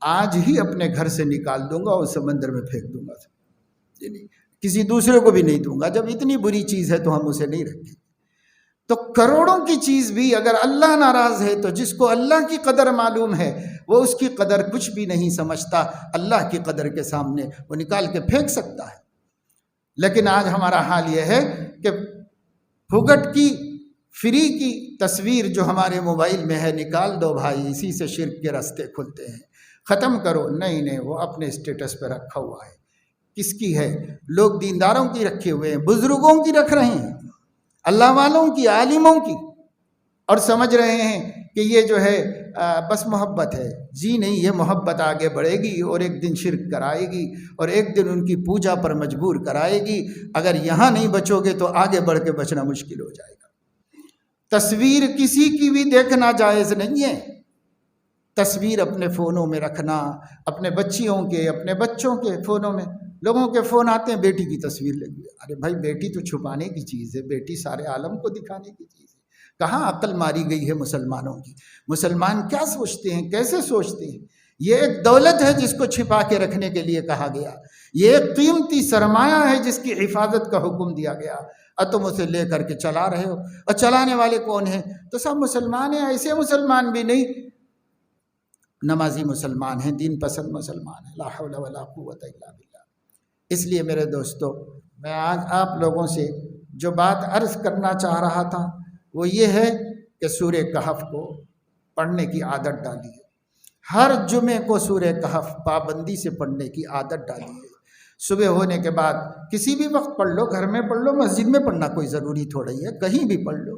آج ہی اپنے گھر سے نکال دوں گا اور سمندر میں پھینک دوں گا، کسی دوسرے کو بھی نہیں دوں گا، جب اتنی بری چیز ہے تو ہم اسے نہیں رکھیں۔ تو کروڑوں کی چیز بھی اگر اللہ ناراض ہے تو جس کو اللہ کی قدر معلوم ہے وہ اس کی قدر کچھ بھی نہیں سمجھتا، اللہ کی قدر کے سامنے وہ نکال کے پھینک سکتا ہے۔ لیکن آج ہمارا حال یہ ہے کہ پھگٹ کی فری کی تصویر جو ہمارے موبائل میں ہے نکال دو بھائی، اسی سے شرک کے راستے کھلتے ہیں، ختم کرو۔ نہیں، وہ اپنے اسٹیٹس پہ رکھا ہوا ہے۔ کس کی ہے؟ لوگ دینداروں کی رکھے ہوئے ہیں، بزرگوں کی رکھ رہے ہیں، اللہ والوں کی، عالموں کی، اور سمجھ رہے ہیں کہ یہ جو ہے بس محبت ہے۔ جی نہیں، یہ محبت آگے بڑھے گی اور ایک دن شرک کرائے گی اور ایک دن ان کی پوجا پر مجبور کرائے گی۔ اگر یہاں نہیں بچو گے تو آگے بڑھ کے بچنا مشکل ہو جائے گا۔ تصویر کسی کی بھی دیکھنا جائز نہیں ہے۔ تصویر اپنے فونوں میں رکھنا، اپنے بچیوں کے، اپنے بچوں کے فونوں میں، لوگوں کے فون آتے ہیں بیٹی کی تصویر لگی ہے۔ ارے بھائی، بیٹی تو چھپانے کی چیز ہے، بیٹی سارے عالم کو دکھانے کی چیز ہے۔ کہاں عقل ماری گئی ہے مسلمانوں کی؟ مسلمان کیا سوچتے ہیں، کیسے سوچتے ہیں؟ یہ ایک دولت ہے جس کو چھپا کے رکھنے کے لیے کہا گیا، یہ ایک قیمتی سرمایہ ہے جس کی حفاظت کا حکم دیا گیا، اور تم اسے لے کر کے چلا رہے ہو۔ اور چلانے والے کون ہیں؟ تو سب مسلمان ہیں، ایسے مسلمان بھی نہیں، نمازی مسلمان ہیں، دین پسند مسلمان ہیں۔ لا حول ولا قوت الا باللہ۔ اس لیے میرے دوستو، میں آج آپ لوگوں سے جو بات عرض کرنا چاہ رہا تھا وہ یہ ہے کہ سورہ کہف کو پڑھنے کی عادت ڈالیے۔ ہر جمعے کو سورہ کہف پابندی سے پڑھنے کی عادت ڈالیے۔ صبح ہونے کے بعد کسی بھی وقت پڑھ لو، گھر میں پڑھ لو، مسجد میں پڑھنا کوئی ضروری تھوڑی ہے، کہیں بھی پڑھ لو۔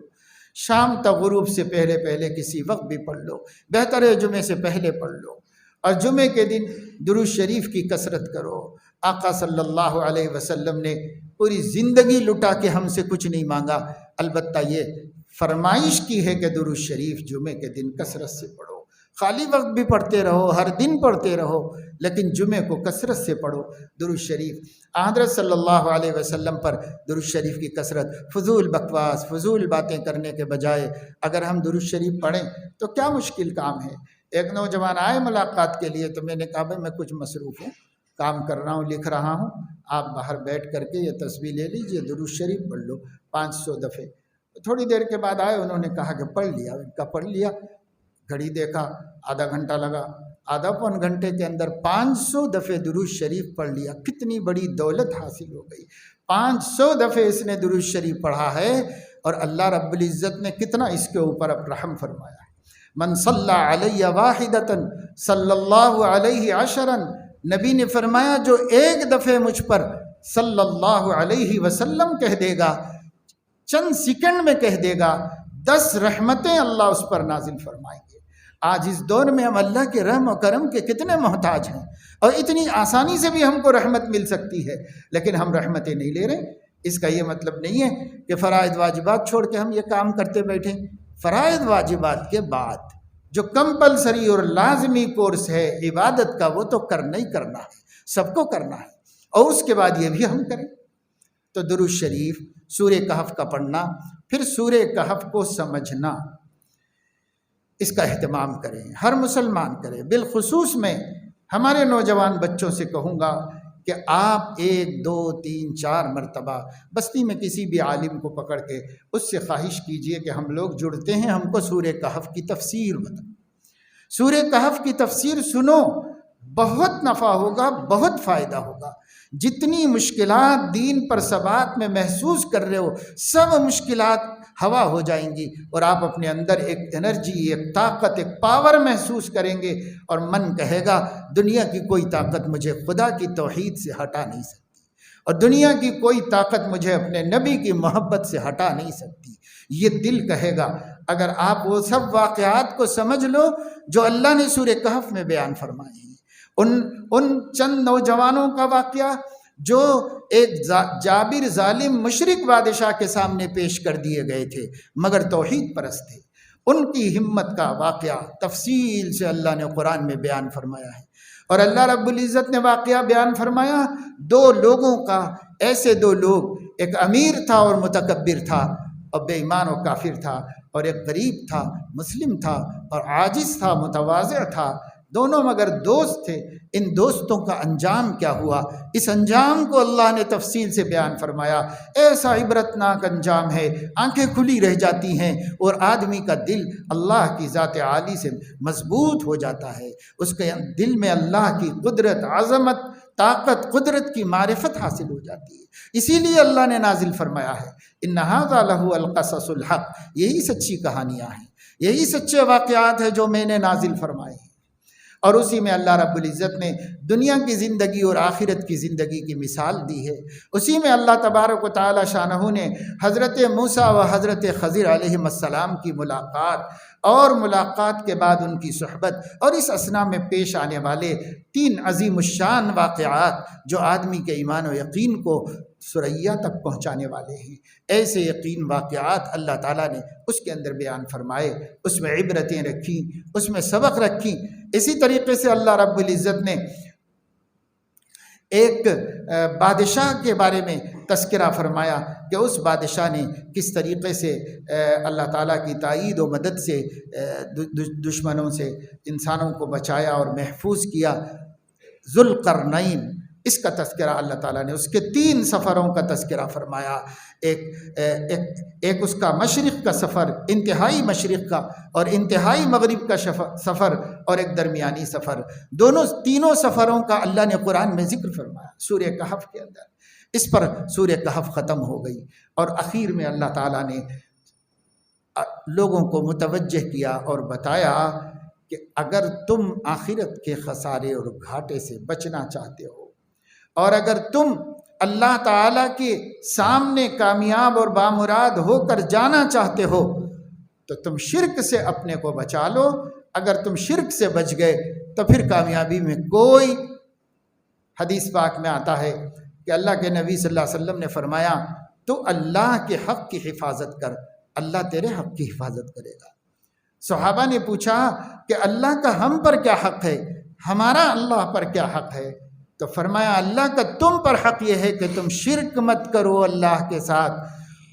شام تک غروب سے پہلے کسی وقت بھی پڑھ لو، بہتر ہے جمعے سے پہلے پڑھ لو۔ اور جمعے کے دن درود شریف کی کثرت کرو۔ آقا صلی اللہ علیہ وسلم نے پوری زندگی لٹا کے ہم سے کچھ نہیں مانگا، البتہ یہ فرمائش کی ہے کہ درود شریف جمعے کے دن کثرت سے پڑھو۔ خالی وقت بھی پڑھتے رہو، ہر دن پڑھتے رہو، لیکن جمعے کو کثرت سے پڑھو درود شریف۔ حضرت صلی اللہ علیہ وسلم پر درود شریف کی کثرت، فضول بکواس، فضول باتیں کرنے کے بجائے اگر ہم درود شریف پڑھیں تو کیا مشکل کام ہے۔ ایک نوجوان آئے ملاقات کے لیے تو میں نے کہا بھائی میں کچھ مصروف ہوں، کام کر رہا ہوں، لکھ رہا ہوں، آپ باہر بیٹھ کر کے یہ تصویر لے لیجئے، درود شریف پڑھ لو 500 دفعے۔ تھوڑی دیر کے بعد آئے، انہوں نے کہا کہ پڑھ لیا۔ ان کا پڑھ لیا، گھڑی دیکھا، آدھا گھنٹہ لگا، آدھا پون گھنٹے کے اندر 500 دفعے درود شریف پڑھ لیا۔ کتنی بڑی دولت حاصل ہو گئی، 500 دفعے اس نے درود شریف پڑھا ہے، اور اللہ رب العزت نے کتنا اس کے اوپر اب رحم فرمایا ہے۔ من صلی علی واحدۃ صلی اللہ علیہ عشرا، نبی نے فرمایا جو ایک دفعہ مجھ پر صلی اللہ علیہ وسلم کہہ دے گا، چند سیکنڈ میں کہہ دے گا، 10 رحمتیں اللہ اس پر نازل فرمائیں گے۔ آج اس دور میں ہم اللہ کے رحم و کرم کے کتنے محتاج ہیں، اور اتنی آسانی سے بھی ہم کو رحمت مل سکتی ہے، لیکن ہم رحمتیں نہیں لے رہے۔ اس کا یہ مطلب نہیں ہے کہ فرائض واجبات چھوڑ کے ہم یہ کام کرتے بیٹھیں۔ فرائض واجبات کے بعد جو کمپلسری اور لازمی کورس ہے عبادت کا، وہ تو کرنا ہی کرنا ہے، سب کو کرنا ہے، اور اس کے بعد یہ بھی ہم کریں۔ تو درود شریف، سورہ کہف کا پڑھنا، پھر سورہ کہف کو سمجھنا، اس کا اہتمام کریں، ہر مسلمان کرے۔ بالخصوص میں ہمارے نوجوان بچوں سے کہوں گا کہ آپ 1 2 3 4 مرتبہ بستی میں کسی بھی عالم کو پکڑ کے اس سے خواہش کیجئے کہ ہم لوگ جڑتے ہیں، ہم کو سورہ کہف کی تفسیر بتا، سورہ کہف کی تفسیر سنو، بہت نفع ہوگا، بہت فائدہ ہوگا۔ جتنی مشکلات دین پر ثبات میں محسوس کر رہے ہو، سب مشکلات ہوا ہو جائیں گی، اور آپ اپنے اندر ایک انرجی، ایک طاقت، ایک پاور محسوس کریں گے، اور من کہے گا دنیا کی کوئی طاقت مجھے خدا کی توحید سے ہٹا نہیں سکتی، اور دنیا کی کوئی طاقت مجھے اپنے نبی کی محبت سے ہٹا نہیں سکتی، یہ دل کہے گا۔ اگر آپ وہ سب واقعات کو سمجھ لو جو اللہ نے سورہ کہف میں بیان فرمائے ہیں، ان چند نوجوانوں کا واقعہ جو ایک جابر ظالم مشرک بادشاہ کے سامنے پیش کر دیے گئے تھے مگر توحید پرست تھے، ان کی ہمت کا واقعہ تفصیل سے اللہ نے قرآن میں بیان فرمایا ہے۔ اور اللہ رب العزت نے واقعہ بیان فرمایا 2 لوگوں کا، ایسے 2 لوگ، ایک امیر تھا اور متکبر تھا، اور بے ایمان و کافر تھا، اور ایک غریب تھا، مسلم تھا، اور عاجز تھا، متواضع تھا۔ دونوں مگر دوست تھے، ان دوستوں کا انجام کیا ہوا؟ اس انجام کو اللہ نے تفصیل سے بیان فرمایا۔ ایسا عبرتناک انجام ہے، آنکھیں کھلی رہ جاتی ہیں اور آدمی کا دل اللہ کی ذات عالی سے مضبوط ہو جاتا ہے، اس کے دل میں اللہ کی قدرت، عظمت، طاقت، قدرت کی معرفت حاصل ہو جاتی ہے۔ اسی لیے اللہ نے نازل فرمایا ہے ان ھذا لہو القصص الحق، یہی سچی کہانیاں ہیں، یہی سچے واقعات ہیں جو میں نے نازل فرمائے ہیں۔ اور اسی میں اللہ رب العزت نے دنیا کی زندگی اور آخرت کی زندگی کی مثال دی ہے۔ اسی میں اللہ تبارک و تعالی شانہ نے حضرت موسیٰ و حضرت خضر علیہ السلام کی ملاقات اور ملاقات کے بعد ان کی صحبت اور اس اثنا میں پیش آنے والے 3 عظیم الشان واقعات جو آدمی کے ایمان و یقین کو ثریا تک پہنچانے والے ہیں، ایسے یقین واقعات اللہ تعالیٰ نے اس کے اندر بیان فرمائے، اس میں عبرتیں رکھی، اس میں سبق رکھی۔ اسی طریقے سے اللہ رب العزت نے ایک بادشاہ کے بارے میں تذکرہ فرمایا کہ اس بادشاہ نے کس طریقے سے اللہ تعالیٰ کی تائید و مدد سے دشمنوں سے انسانوں کو بچایا اور محفوظ کیا۔ ذوالقرنین، اس کا تذکرہ اللہ تعالیٰ نے اس کے 3 سفروں کا تذکرہ فرمایا، ایک اس کا مشرق کا سفر، انتہائی مشرق کا، اور انتہائی مغرب کا سفر، اور ایک درمیانی سفر۔ تینوں سفروں کا اللہ نے قرآن میں ذکر فرمایا سورہ کہف کے اندر۔ اس پر سورہ کہف ختم ہو گئی اور اخیر میں اللہ تعالیٰ نے لوگوں کو متوجہ کیا اور بتایا کہ اگر تم آخرت کے خسارے اور گھاٹے سے بچنا چاہتے ہو، اور اگر تم اللہ تعالیٰ کے سامنے کامیاب اور بامراد ہو کر جانا چاہتے ہو تو تم شرک سے اپنے کو بچا لو۔ اگر تم شرک سے بچ گئے تو پھر کامیابی میں کوئی، حدیث پاک میں آتا ہے کہ اللہ کے نبی صلی اللہ علیہ وسلم نے فرمایا تو اللہ کے حق کی حفاظت کر، اللہ تیرے حق کی حفاظت کرے گا۔ صحابہ نے پوچھا کہ اللہ کا ہم پر کیا حق ہے، ہمارا اللہ پر کیا حق ہے؟ تو فرمایا اللہ کا تم پر حق یہ ہے کہ تم شرک مت کرو اللہ کے ساتھ،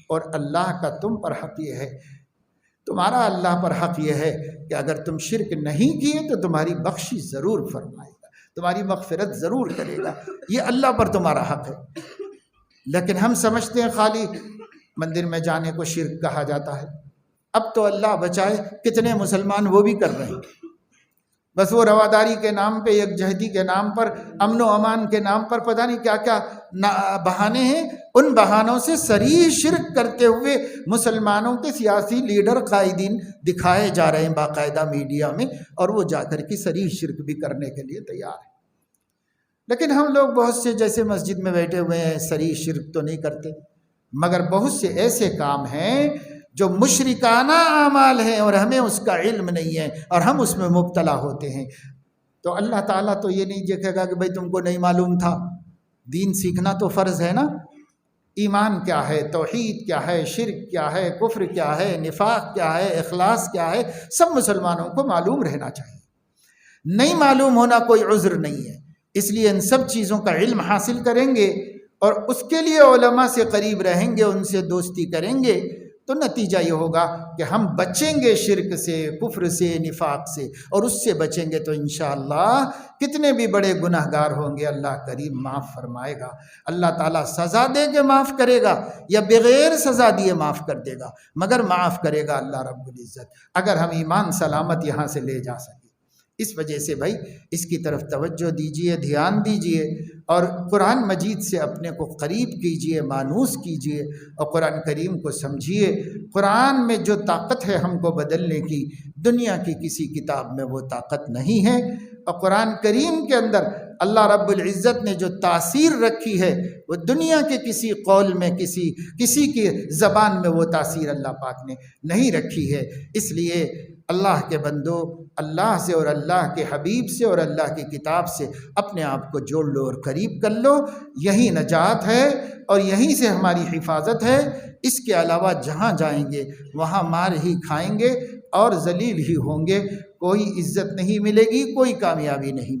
اور اللہ کا تم پر حق یہ ہے، تمہارا اللہ پر حق یہ ہے کہ اگر تم شرک نہیں کیے تو تمہاری بخشش ضرور فرمائے گا، تمہاری مغفرت ضرور کرے گا، یہ اللہ پر تمہارا حق ہے۔ لیکن ہم سمجھتے ہیں خالی مندر میں جانے کو شرک کہا جاتا ہے۔ اب تو اللہ بچائے کتنے مسلمان وہ بھی کر رہے ہیں، بس وہ رواداری کے نام پہ، یکجہتی کے نام پر، امن و امان کے نام پر پتہ نہیں کیا کیا بہانے ہیں، ان بہانوں سے صریح شرک کرتے ہوئے مسلمانوں کے سیاسی لیڈر، قائدین دکھائے جا رہے ہیں باقاعدہ میڈیا میں، اور وہ جا کر کے صریح شرک بھی کرنے کے لیے تیار ہیں۔ لیکن ہم لوگ بہت سے جیسے مسجد میں بیٹھے ہوئے ہیں صریح شرک تو نہیں کرتے، مگر بہت سے ایسے کام ہیں جو مشرکانہ اعمال ہیں اور ہمیں اس کا علم نہیں ہے اور ہم اس میں مبتلا ہوتے ہیں۔ تو اللہ تعالیٰ تو یہ نہیں دیکھے گا کہ بھئی تم کو نہیں معلوم تھا، دین سیکھنا تو فرض ہے نا۔ ایمان کیا ہے، توحید کیا ہے، شرک کیا ہے، کفر کیا ہے، نفاق کیا ہے، اخلاص کیا ہے، سب مسلمانوں کو معلوم رہنا چاہیے۔ نہیں معلوم ہونا کوئی عذر نہیں ہے، اس لیے ان سب چیزوں کا علم حاصل کریں گے اور اس کے لیے علماء سے قریب رہیں گے، ان سے دوستی کریں گے، تو نتیجہ یہ ہوگا کہ ہم بچیں گے شرک سے، کفر سے، نفاق سے، اور اس سے بچیں گے تو انشاءاللہ کتنے بھی بڑے گناہ گار ہوں گے اللہ کریم معاف فرمائے گا۔ اللہ تعالیٰ سزا دے کے معاف کرے گا یا بغیر سزا دیے معاف کر دے گا، مگر معاف کرے گا اللہ رب العزت اگر ہم ایمان سلامت یہاں سے لے جا سکیں۔ اس وجہ سے بھائی اس کی طرف توجہ دیجئے، دھیان دیجئے، اور قرآن مجید سے اپنے کو قریب کیجئے، مانوس کیجئے، اور قرآن کریم کو سمجھیے۔ قرآن میں جو طاقت ہے ہم کو بدلنے کی، دنیا کی کسی کتاب میں وہ طاقت نہیں ہے، اور قرآن کریم کے اندر اللہ رب العزت نے جو تاثیر رکھی ہے وہ دنیا کے کسی قول میں، کسی کی زبان میں وہ تاثیر اللہ پاک نے نہیں رکھی ہے۔ اس لیے اللہ کے بندو، اللہ سے اور اللہ کے حبیب سے اور اللہ کی کتاب سے اپنے آپ کو جوڑ لو اور قریب کر لو، یہی نجات ہے اور یہیں سے ہماری حفاظت ہے۔ اس کے علاوہ جہاں جائیں گے وہاں مار ہی کھائیں گے اور ذلیل ہی ہوں گے، کوئی عزت نہیں ملے گی، کوئی کامیابی نہیں ملے گی۔